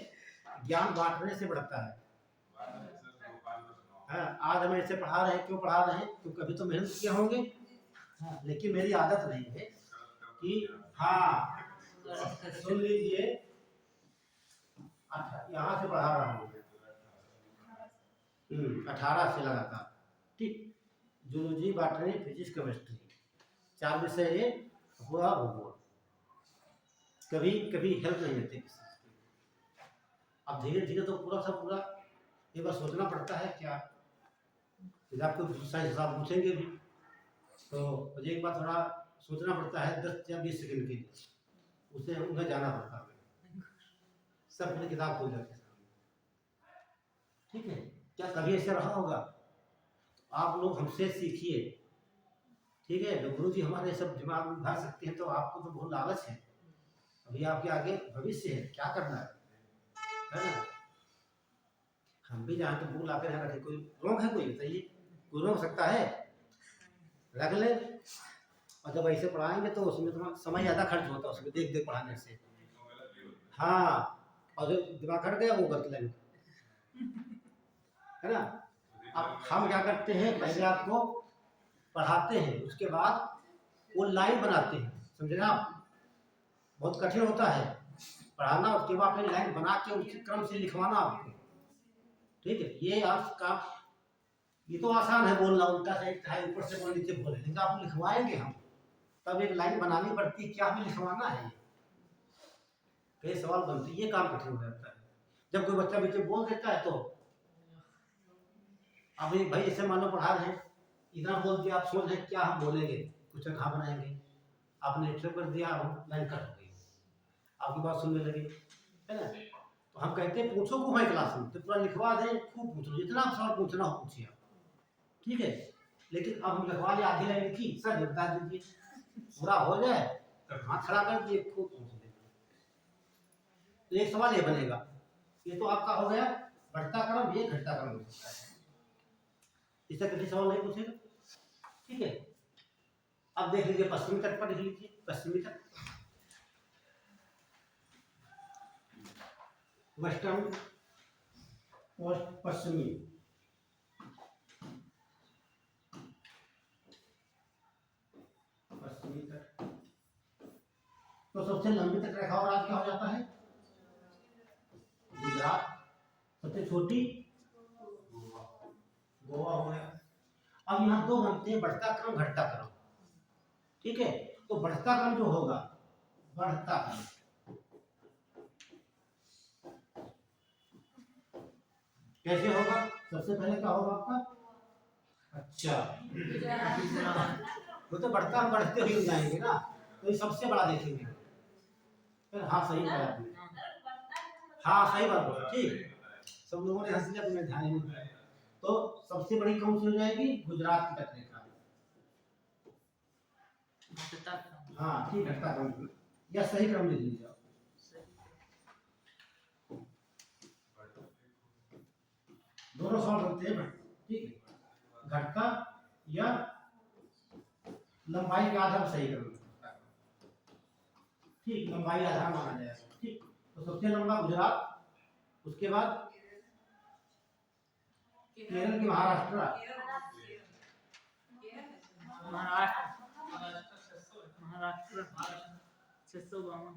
Speaker 1: ज्ञान बांटने से बढ़ता है। आज हम ऐसे पढ़ा रहे हैं, क्यों पढ़ा रहे हैं? तो कभी तो मेहनत किए होंगे, लेकिन मेरी आदत नहीं है कि हाँ सुन लीजिए, अच्छा यहाँ से पढ़ा रहा हूँ 18 से लगातार। ठीक, जूलॉजी, बॉटनी, फिजिक्स, केमिस्ट्री, 4 विषय ये हुआ भूगोल। कभी कभी हेल्प नहीं लेते किसी की। अब धीरे धीरे तो पूरा सब पूरा एक बार सोचना पड़ता है क्या, यदि आपको साइंस हिसाब पूछेंगे भी तो मुझे एक बार थोड़ा सोचना पड़ता है 10 या 20 सेकंड के लिए, उसे उन्हें जाना पड़ता है, सब अपनी किताब खोल जाते हैं। ठीक है, क्या कभी ऐसा रहा होगा? आप लोग हमसे सीखिए, ठीक है? जो गुरु जी हमारे सब दिमाग में भर सकते हैं, तो आपको तो बहुत लालच है, अभी आपके आगे भविष्य है, क्या करना है ना? हम भी जहाँ तो भूल आकर यहाँ रखे, कोई रोक है? कोई बताइए, कोई रोक सकता है? रख ले। और जब ऐसे पढ़ाएंगे तो उसमें तुम्हारा समय ज़्यादा खर्च होता है, उसमें देख देख पढ़ाने से। हाँ, और जो दिमाग खट गया वो गलत लगे, है ना? अब हम क्या करते हैं, पहले आपको पढ़ाते हैं, उसके बाद वो लाइन बनाते हैं, समझे ना आप? बहुत कठिन होता है पढ़ाना, उसके बाद फिर लाइन बना के उसी क्रम से लिखवाना आपको। ठीक है, ये आपका, ये तो आसान है बोलना, उल्टा साइड चाहे ऊपर से बोल नीचे बोले, लेकिन आप लिखवाएंगे हम, तब एक लाइन बनानी पड़ती है, क्या हमें लिखवाना है, कई सवाल बनते हैं, ये काम कठिन हो जाता है। जब कोई बच्चा बीच में बोल देता है तो अभी भाई ऐसे मानो पढ़ा रहे हैं, इतना बोल दिया, आप सोच रहे क्या हम बोलेंगे, कुछ कहाँ बनाएंगे, आपने इंटरव्यू कर दिया, लाइन कट हो गई, आपकी बात सुनने लगे, है ना? तो हम कहते हैं पूछो को भाई क्लास में, तो पूरा लिखवा दें, खूब पूछ लो, जितना आप सवाल पूछना हो पूछिए, ठीक है? लेकिन अब हम लिखवा लिया, आधी लाइन लिखी, सर ये बता दीजिए, पूरा हो जाए तो हाथ खड़ा कर दिए, खूब पूछ लेंगे। तो एक सवाल ये बनेगा, ये तो आपका हो गया बढ़ता क्रम, ये घटता क्रम हो सकता है, इससे कभी सवाल नहीं पूछेगा। ठीक है, अब देख लीजिए पश्चिमी तट पर, लिख लीजिए पश्चिमी तट, वेस्टर्न पश्चिमी, पश्चिमी तट। तो सबसे लंबी तट रेखा और आज क्या हो जाता है? गुजरात। सबसे छोटी गोवा हो गया। अब यहाँ दो बनते हैं, बढ़ता क्रम घटता क्रम। ठीक है, तो बढ़ता क्रम जो होगा, बढ़ता क्रम कैसे होगा? सबसे पहले क्या होगा आपका? अच्छा, वो तो बढ़ता हम बढ़ते हुए जाएंगे ना, तो ये सबसे बड़ा देखेंगे फिर। हाँ सही कहा आपने, हाँ सही बात बोला, ठीक। सब लोगों ने हंस लिया तो मैं ध्यान ही नहीं दिया। तो सबसे बड़ी कौन सी हो जाएगी? गुजरात की तटरेखा। हाँ ठीक है, क्रम या सही क्रम ले लीजिए आप। दोनों सवाल बनते हैं, ठीक है। घटता या लंबाई के आधार सही क्रम, ठीक, लंबाई आधार माना जाएगा, ठीक। तो सबसे लंबा गुजरात, उसके बाद केरल की महाराष्ट्र,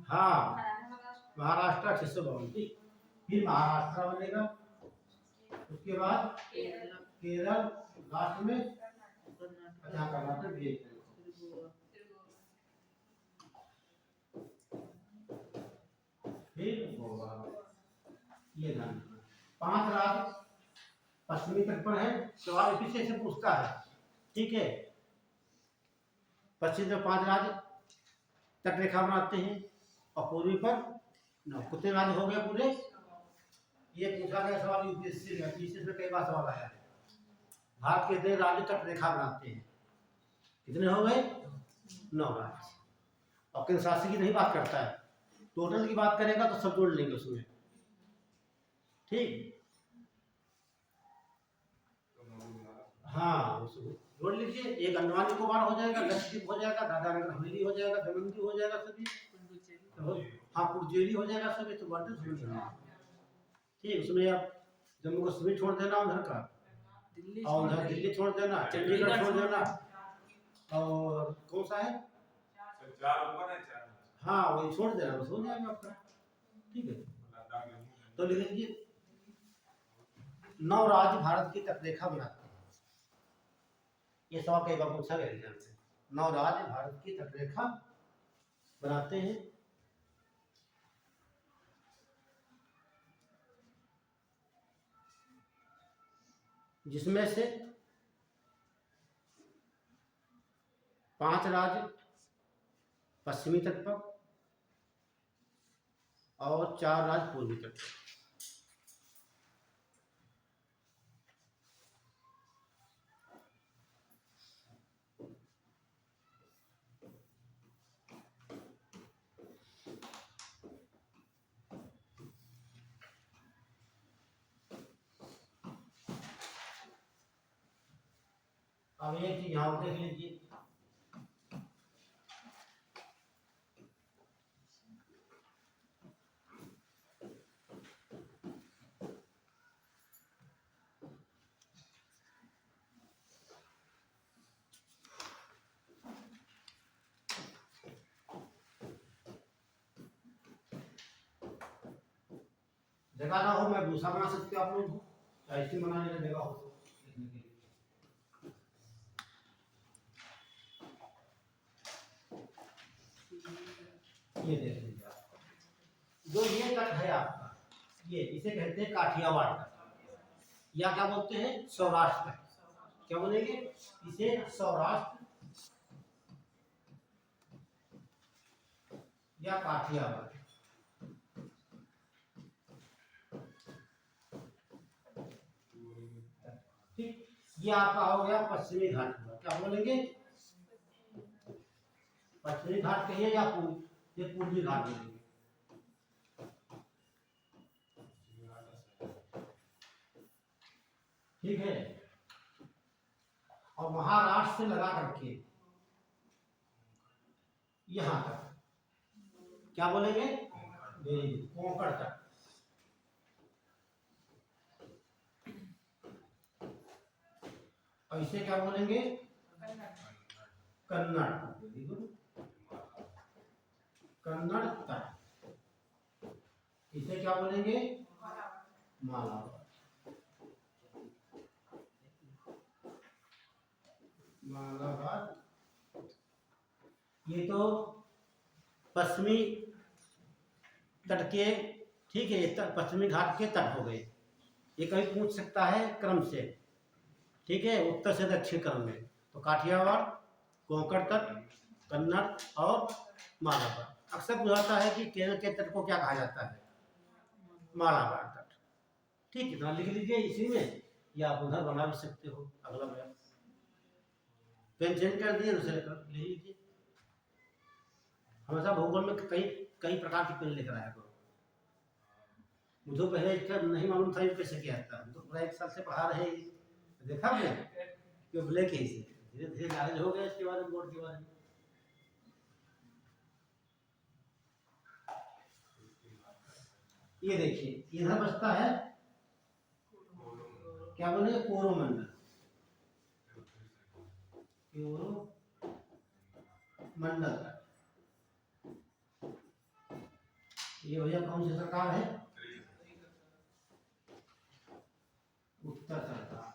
Speaker 1: हाँ महाराष्ट्र 652, ठीक। फिर महाराष्ट्र बनेगा, उसके बाद केरल, लास्ट में कर्नाटक भी एक। फिर ये ध्यान, 5 राज्य पश्चिमी तट पर है। सवाल पीछे से पूछता है, ठीक है। पश्चिम में 5 राज्य तट रेखा बनाते हैं और पूर्वी पर 9। कितने राज्य हो गए पूरे? ये पूछा गया सवाल यूपीएससी में, पीछे से कई बार सवाल आया है। भारत के कितने राज्य तट रेखा बनाते हैं? कितने हो गए? 9 राज्य। और केंद्र शासित की नहीं बात करता है, टोटल की बात करेगा तो सब जोड़ लेंगे उसमें, ठीक। हाँ जोड़ लीजिए। एक अंडमान निकोबार हो जाएगा, लक्षद्वीप हो जाएगा, दादरा नगर हवेली हो जाएगा, दमन दीव हो जाएगा सभी, हाँ पुडुचेरी हो जाएगा सभी। तो बात ठीक, उसमें आप जम्मू कश्मीर छोड़ देना उधर का, और उधर दिल्ली छोड़ देना, चंडीगढ़ छोड़ देना, और कौन सा है?
Speaker 2: 4 ऊपर है 4।
Speaker 1: हाँ वही छोड़ देना, बस हो जाएगा आपका, ठीक है। तो लिख लीजिए 9 राज्य भारत की तटरेखा बनाते हैं। ये सवाल कई बार पूछा गया एग्जाम से। 9 राज्य भारत की तटरेखा बनाते हैं, जिसमें से 5 राज्य पश्चिमी तट पर और 4 राज्य पूर्वी तट पर। अब एक चीज यहाँ देख लीजिए, जगह ना हो मैं दूसरा बना सकते हो आप लोग, ऐसे बनाने का जगह हो तो लिखने के लिए। ये देख लीजिए आप, जो ये तट है आपका, ये इसे कहते हैं काठियावाड़ तट, या क्या बोलते हैं? सौराष्ट्र तट। क्या बोलेंगे इसे? सौराष्ट्र या काठियावाड़, ठीक। ये आपका हो गया पश्चिमी घाट। क्या बोलेंगे? पश्चिमी घाट कहिए या पूर्वी घाट बोलेंगे। ठीक है। और महाराष्ट्र से लगा करके यहां तक क्या बोलेंगे? कोंकण तक। और इसे क्या बोलेंगे? कन्नड़। कन्नड़ तट। इसे क्या बोलेंगे? मालाबार। मालाबार। ये तो पश्चिमी तट के, ठीक है, ये पश्चिमी घाट के तट हो गए। ये कभी पूछ सकता है क्रम से, ठीक है, उत्तर से दक्षिण क्रम में। तो काठियावाड़, कोंकण तट, कन्नड़ और मालाबार। अक्सर पूछता है कि केरल के तट को क्या कहा जाता है? मालाबार तट। ठीक, इतना लिख लीजिए इसी में, या आप उधर बना भी सकते हो अगला मैप। पेन चेंज कर दिए, दूसरे कर ले लीजिए। हमेशा भूगोल में कई कई प्रकार की पेन लेकर आया करो। मुझे पहले इसका नहीं मालूम था ये कैसे किया जाता है, तो पूरा 1 साल से पढ़ा रहे हैं। देखा आपने कि ब्लैक है इसे, धीरे धीरे नॉलेज हो गया इसके बारे में, बोर्ड के बारे में। ये देखिए इधर बचता है क्या बोले, कोरोमंडल। कोरोमंडल ये भैया कौन सी सरकार है? उत्तर सरकार।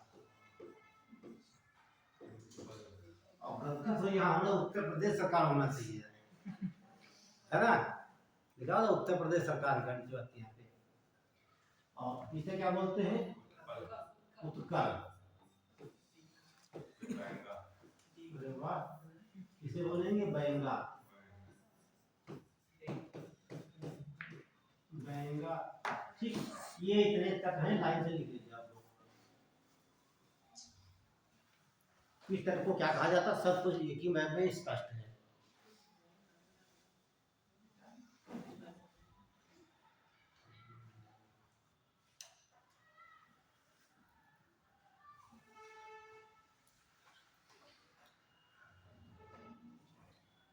Speaker 1: और गलती से यहाँ हम लोग उत्तर प्रदेश सरकार होना चाहिए, है ना? लिखा था उत्तर प्रदेश सरकार का जो आती है यहाँ पे। और इसे क्या बोलते हैं? उत्कल। अरे वाह, इसे बोलेंगे बैंगा। बैंगा, ठीक। ये इतने तक है, लाइन से लिख लीजिए आप लोग। इस तरह को क्या कहा जाता है, सब कुछ एक ही मैप में स्पष्ट है।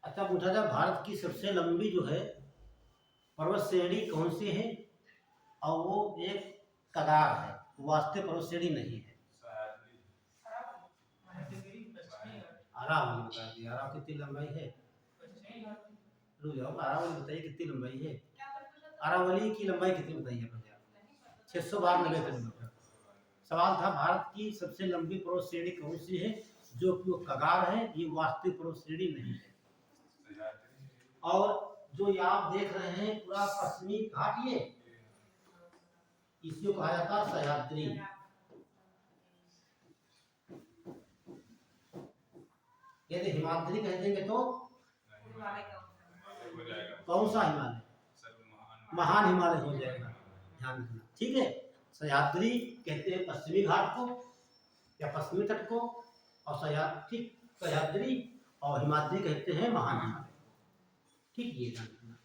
Speaker 1: अच्छा पूछा था भारत की सबसे लंबी जो है पर्वत श्रेणी कौन सी है, और वो एक कगार है, वास्तविक पर्वत श्रेणी नहीं है। अरावली बता दिया, अरावली कितनी लंबाई है? रुक जाओ, अरावली बताइए कितनी लंबाई है? अरावली की लंबाई कितनी बताइए भैया? 692 किलोमीटर। सवाल था भारत की सबसे लंबी पर्वत श्रेणी कौन सी है, जो कि वो कगार है, ये वास्तविक पर्वत श्रेणी नहीं है। और जो ये आप देख रहे हैं पूरा पश्चिमी घाट, ये इसको कहा जाता है सह्याद्री। यदि हिमाद्री कह देंगे तो कौन सा हिमालय? महान हिमालय हो जाएगा, ध्यान रखना, ठीक है। सह्याद्री कहते हैं पश्चिमी घाट को या पश्चिमी तट को, और सह्याद्री और हिमाद्री कहते हैं महान हिमालय, ठीक। ये ध्यान रखना,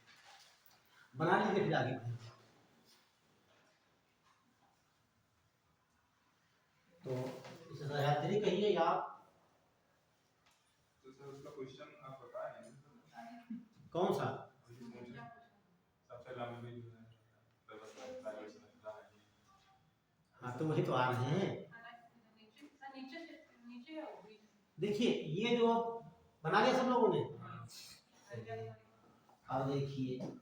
Speaker 1: बना लीजिए फिर आगे बढ़ेंगे। तो इसे सह्याद्री कहिए या
Speaker 2: तो सर उसका क्वेश्चन आप बताएं।
Speaker 1: कौन सा?
Speaker 2: सबसे लंबी जो है
Speaker 1: हाँ तो वही तो आ रहे हैं। देखिए ये जो बना लिया सब लोगों ने, अब देखिए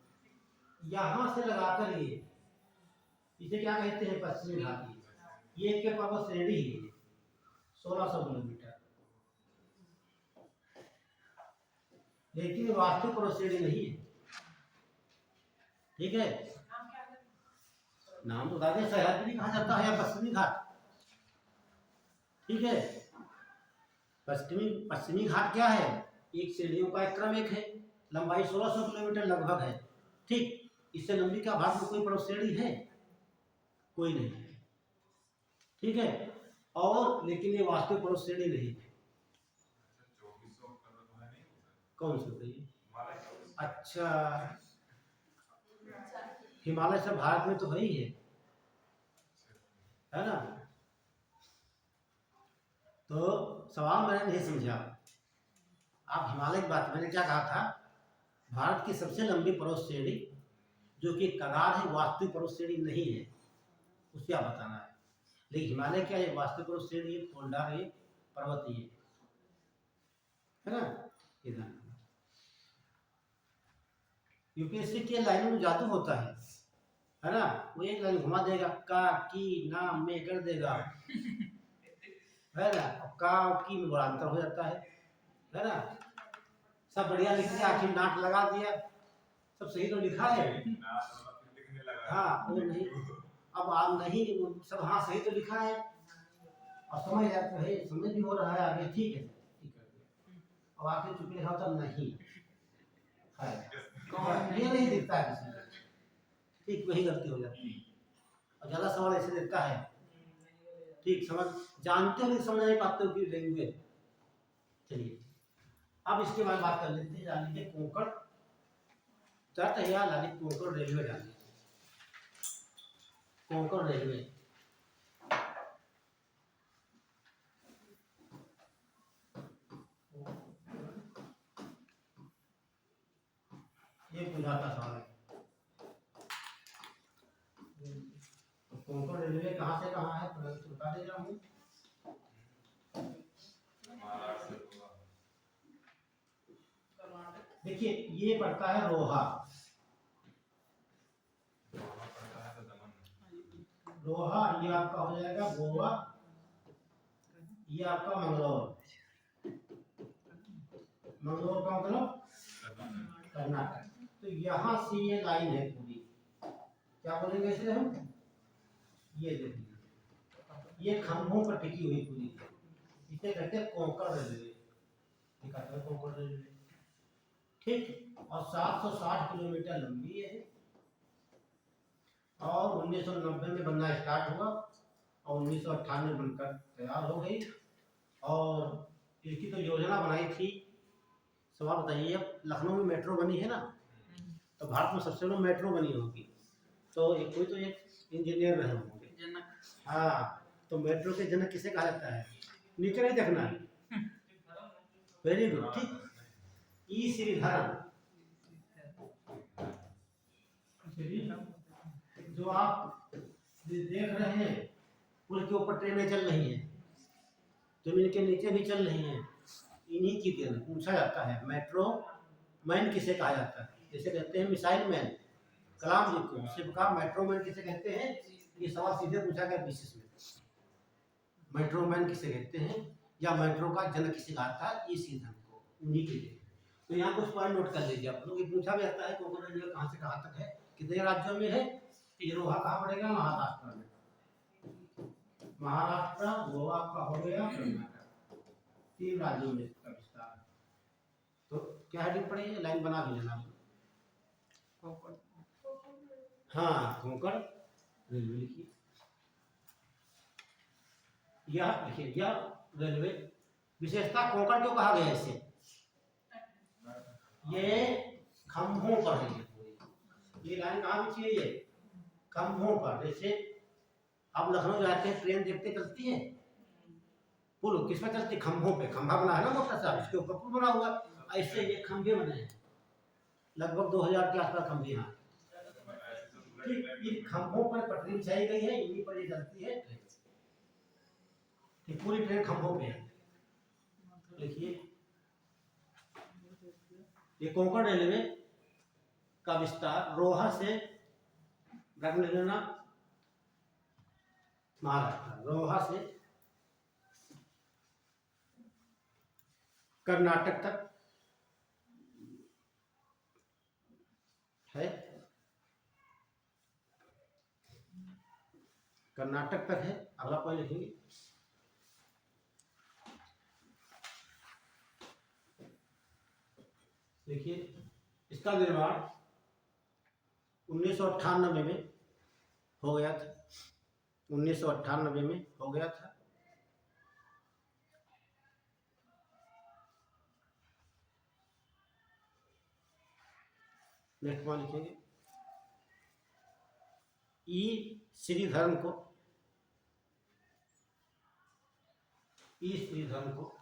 Speaker 1: यहाँ से लगाकर ये, इसे क्या कहते हैं? पश्चिमी घाटी। ये के पर्वत श्रेणी है 1600 किलोमीटर, लेकिन वास्तविक पर्वत श्रेणी नहीं है, ठीक है। नाम तो बता दें, सह्याद्री कहा जाता है या पश्चिमी घाट, ठीक है। पश्चिमी घाट क्या है? एक श्रेणियों का एक क्रम एक है, लंबाई 1600 किलोमीटर लगभग है, ठीक। इससे लंबी क्या भारत में कोई पर्वत श्रेणी है? कोई नहीं है, ठीक है। और लेकिन ये वास्तविक पर्वत श्रेणी नहीं है। कौन सी बताइए? अच्छा, हिमालय से भारत में तो है ही है ना? तो सवाल मैंने नहीं समझा। आप हिमालय की बात, मैंने क्या कहा था? भारत की सबसे लंबी पर्वत श्रेणी जो कि कगार है, वास्तविक पर्वत श्रेणी नहीं है, उसे आप बताना है। लेकिन हिमालय क्या है? वास्तविक पर्वत श्रेणी है, फोल्डर है, पर्वतीय है ना? इधर यूपीएससी के लाइनों में जादू होता है ना? वो एक लाइन घुमा देगा, का की नाम में कर देगा, है ना? का की में बड़ा अंतर हो जाता है ना? सब बढ़िया लिख दिया, आखिर नाट लगा दिया, सब सही तो लिखा है। हाँ वो नहीं, अब आप नहीं, सब हाँ सही तो लिखा है और समझ जाते है, समझ भी हो रहा है आगे, ठीक है, ठीक है। अब आखिर चुप लिखा होता नहीं है, ये नहीं दिखता है किसी को, ठीक, वही गलती हो जाती है। और ज़्यादा सवाल ऐसे देता है, ठीक समझ जानते हो लेकिन समझ नहीं पाते हो कि लैंग्वेज। चलिए अब इसके बाद बात कर लेते हैं, जान लीजिए कोंकण तट या लालित कोंकण रेलवे डाल लीजिए। कोंकण रेलवे ये बुझाता सवाल है। तो कोंकण रेलवे कहाँ से कहाँ है तो बता दे रहा हूँ।
Speaker 2: महाराष्ट्र से होगा।
Speaker 5: कर्नाटक
Speaker 1: देखिए ये पड़ता है रोहा,
Speaker 2: वहाँ पड़ता है तो दमन।
Speaker 1: रोहा ये आपका हो जाएगा गोवा, ये आपका मंगलौर, मंगलौर का मतलब कर्नाटक। तो यहाँ से ये लाइन है पूरी, क्या बोलेंगे इसे हम, ये देखिए ये खंभों पर टिकी हुई पूरी, इसे कहते हैं कोंकण रेलवे, ये कहते हैं कोंकण रेलवे, ठीक। और 760 किलोमीटर लंबी है और 1990 में बनना स्टार्ट हुआ और 1998 में बनकर तैयार हो गई। और इसकी तो योजना बनाई थी। सवाल बताइए, अब लखनऊ में मेट्रो बनी है ना, तो भारत में सबसे बड़ी मेट्रो बनी होगी, तो एक कोई तो एक इंजीनियर रहे होंगे।
Speaker 5: जनक
Speaker 1: हाँ, तो मेट्रो के जनक किसे कहा जाता है, नीचे नहीं देखना है, वेरी गुड, ठीक। ई श्रीधरन, जो आप देख रहे हैं पुल के ऊपर ट्रेनें चल रही हैं, जमीन के नीचे भी चल रही हैं, इन्हीं की देन पूछा जाता है मेट्रो मैन किसे कहा जाता है। जैसे कहते हैं मिसाइल मैन कलाम जी को, उससे कहा मेट्रो मैन किसे कहते हैं, ये सवाल सीधे पूछा गया बीसीएस में, मेट्रो मैन किसे कहते हैं या मेट्रो का जनक किसे कहा था, ई श्रीधरन को, उन्हीं के लिए। तो यहाँ कुछ पॉइंट नोट कर लीजिए आप लोग, ये पूछा भी जाता है कोंकण रेलवे कहाँ से कहाँ तक है, कितने राज्यों में है। ये रोहा कहाँ पड़ेगा, महाराष्ट्र में, महाराष्ट्र गोवा का हो गया, कर्नाटक, 3 राज्यों में इसका विस्तार। तो क्या हेडिंग पड़ेगी, लाइन बना भी लेना। हाँ कोंकण रेलवे लिखिए, यह लिखिए, यह रेलवे विशेषता कोंकण क्यों कहा गया इसे, ये खंभों पर है, ये लाइन कहाँ बिछी है, ये खंभों पर। जैसे आप लखनऊ जाते हैं ट्रेन देखते चलती है, पुल किस पे चलती है, खंभों पे, खंभा बना है ना मोटा सा, उसके ऊपर पुल बना हुआ, ऐसे ये खंभे बने हैं, लगभग 2000 के आसपास खंभे यहाँ, इन खंभों पर पटरी बिछाई गई है, इन्हीं पर ये चलती है ट्रेन, पूरी ट्रेन खंभों पे है। देखिए ये कोंकण रेलवे का विस्तार रोहा से लेना महाराष्ट्र, रोहा से कर्नाटक तक है, कर्नाटक तक है। अगला पॉइंट लिखेंगे, देखिए इसका निर्माण 1998 में हो गया था, 1998 में हो गया था। नेक्स्ट वन लिखेंगे, ई श्रीधरन को, ई श्रीधरन को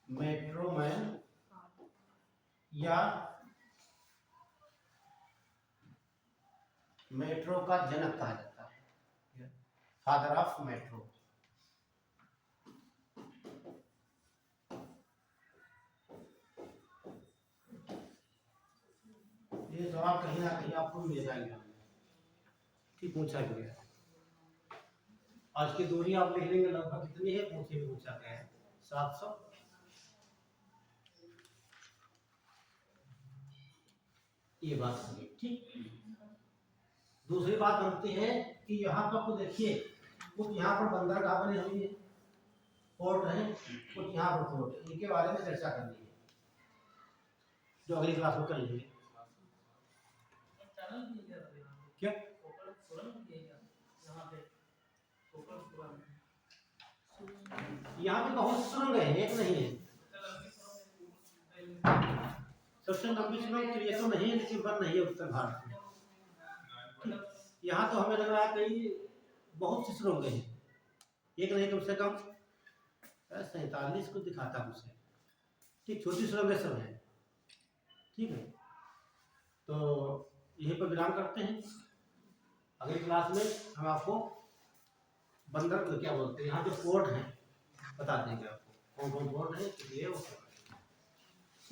Speaker 1: मेट्रो मैन या मेट्रो का जनक कहा जाता है, फादर ऑफ मेट्रो। ये सवाल कहीं ना कहीं आपको मिल जाएगा, ठीक पूछा गया। आज की दूरी आप लिख लेंगे लगभग कितनी है, पूछा गया है 700। ये बात होगी, ठीक। दूसरी बात बनती है कि यहाँ पर कुछ देखिए, कुछ यहाँ पर बंदरगाह बनी हुई है, पोर्ट है, कुछ यहाँ पर पोर्ट है, इनके बारे में चर्चा करनी है, जो अगली क्लास में कर लेंगे।
Speaker 5: टनल भी है यहाँ पे।
Speaker 1: क्या
Speaker 5: पोखर सुरंग भी है यहाँ पे। पोखर सुरंग।
Speaker 1: यहाँ पे बहुत सुरंग है, एक नहीं है। सबसे लंबी सुरंग तो ये तो नहीं है, लेकिन बन रही है उत्तर भारत में। यहाँ तो हमें लग रहा है कई बहुत सी सुरंगें हैं, एक नहीं कम से कम 47 को दिखाता मुझे। ठीक, छोटी सुरंगें सब हैं। ठीक है, तो यहीं पर विराम करते हैं। अगली क्लास में हम आपको बंदर क्या बोलते हैं, यहाँ जो पोर्ट हैं बता देंगे आपको कौन कौन पोर्ट है, ये वो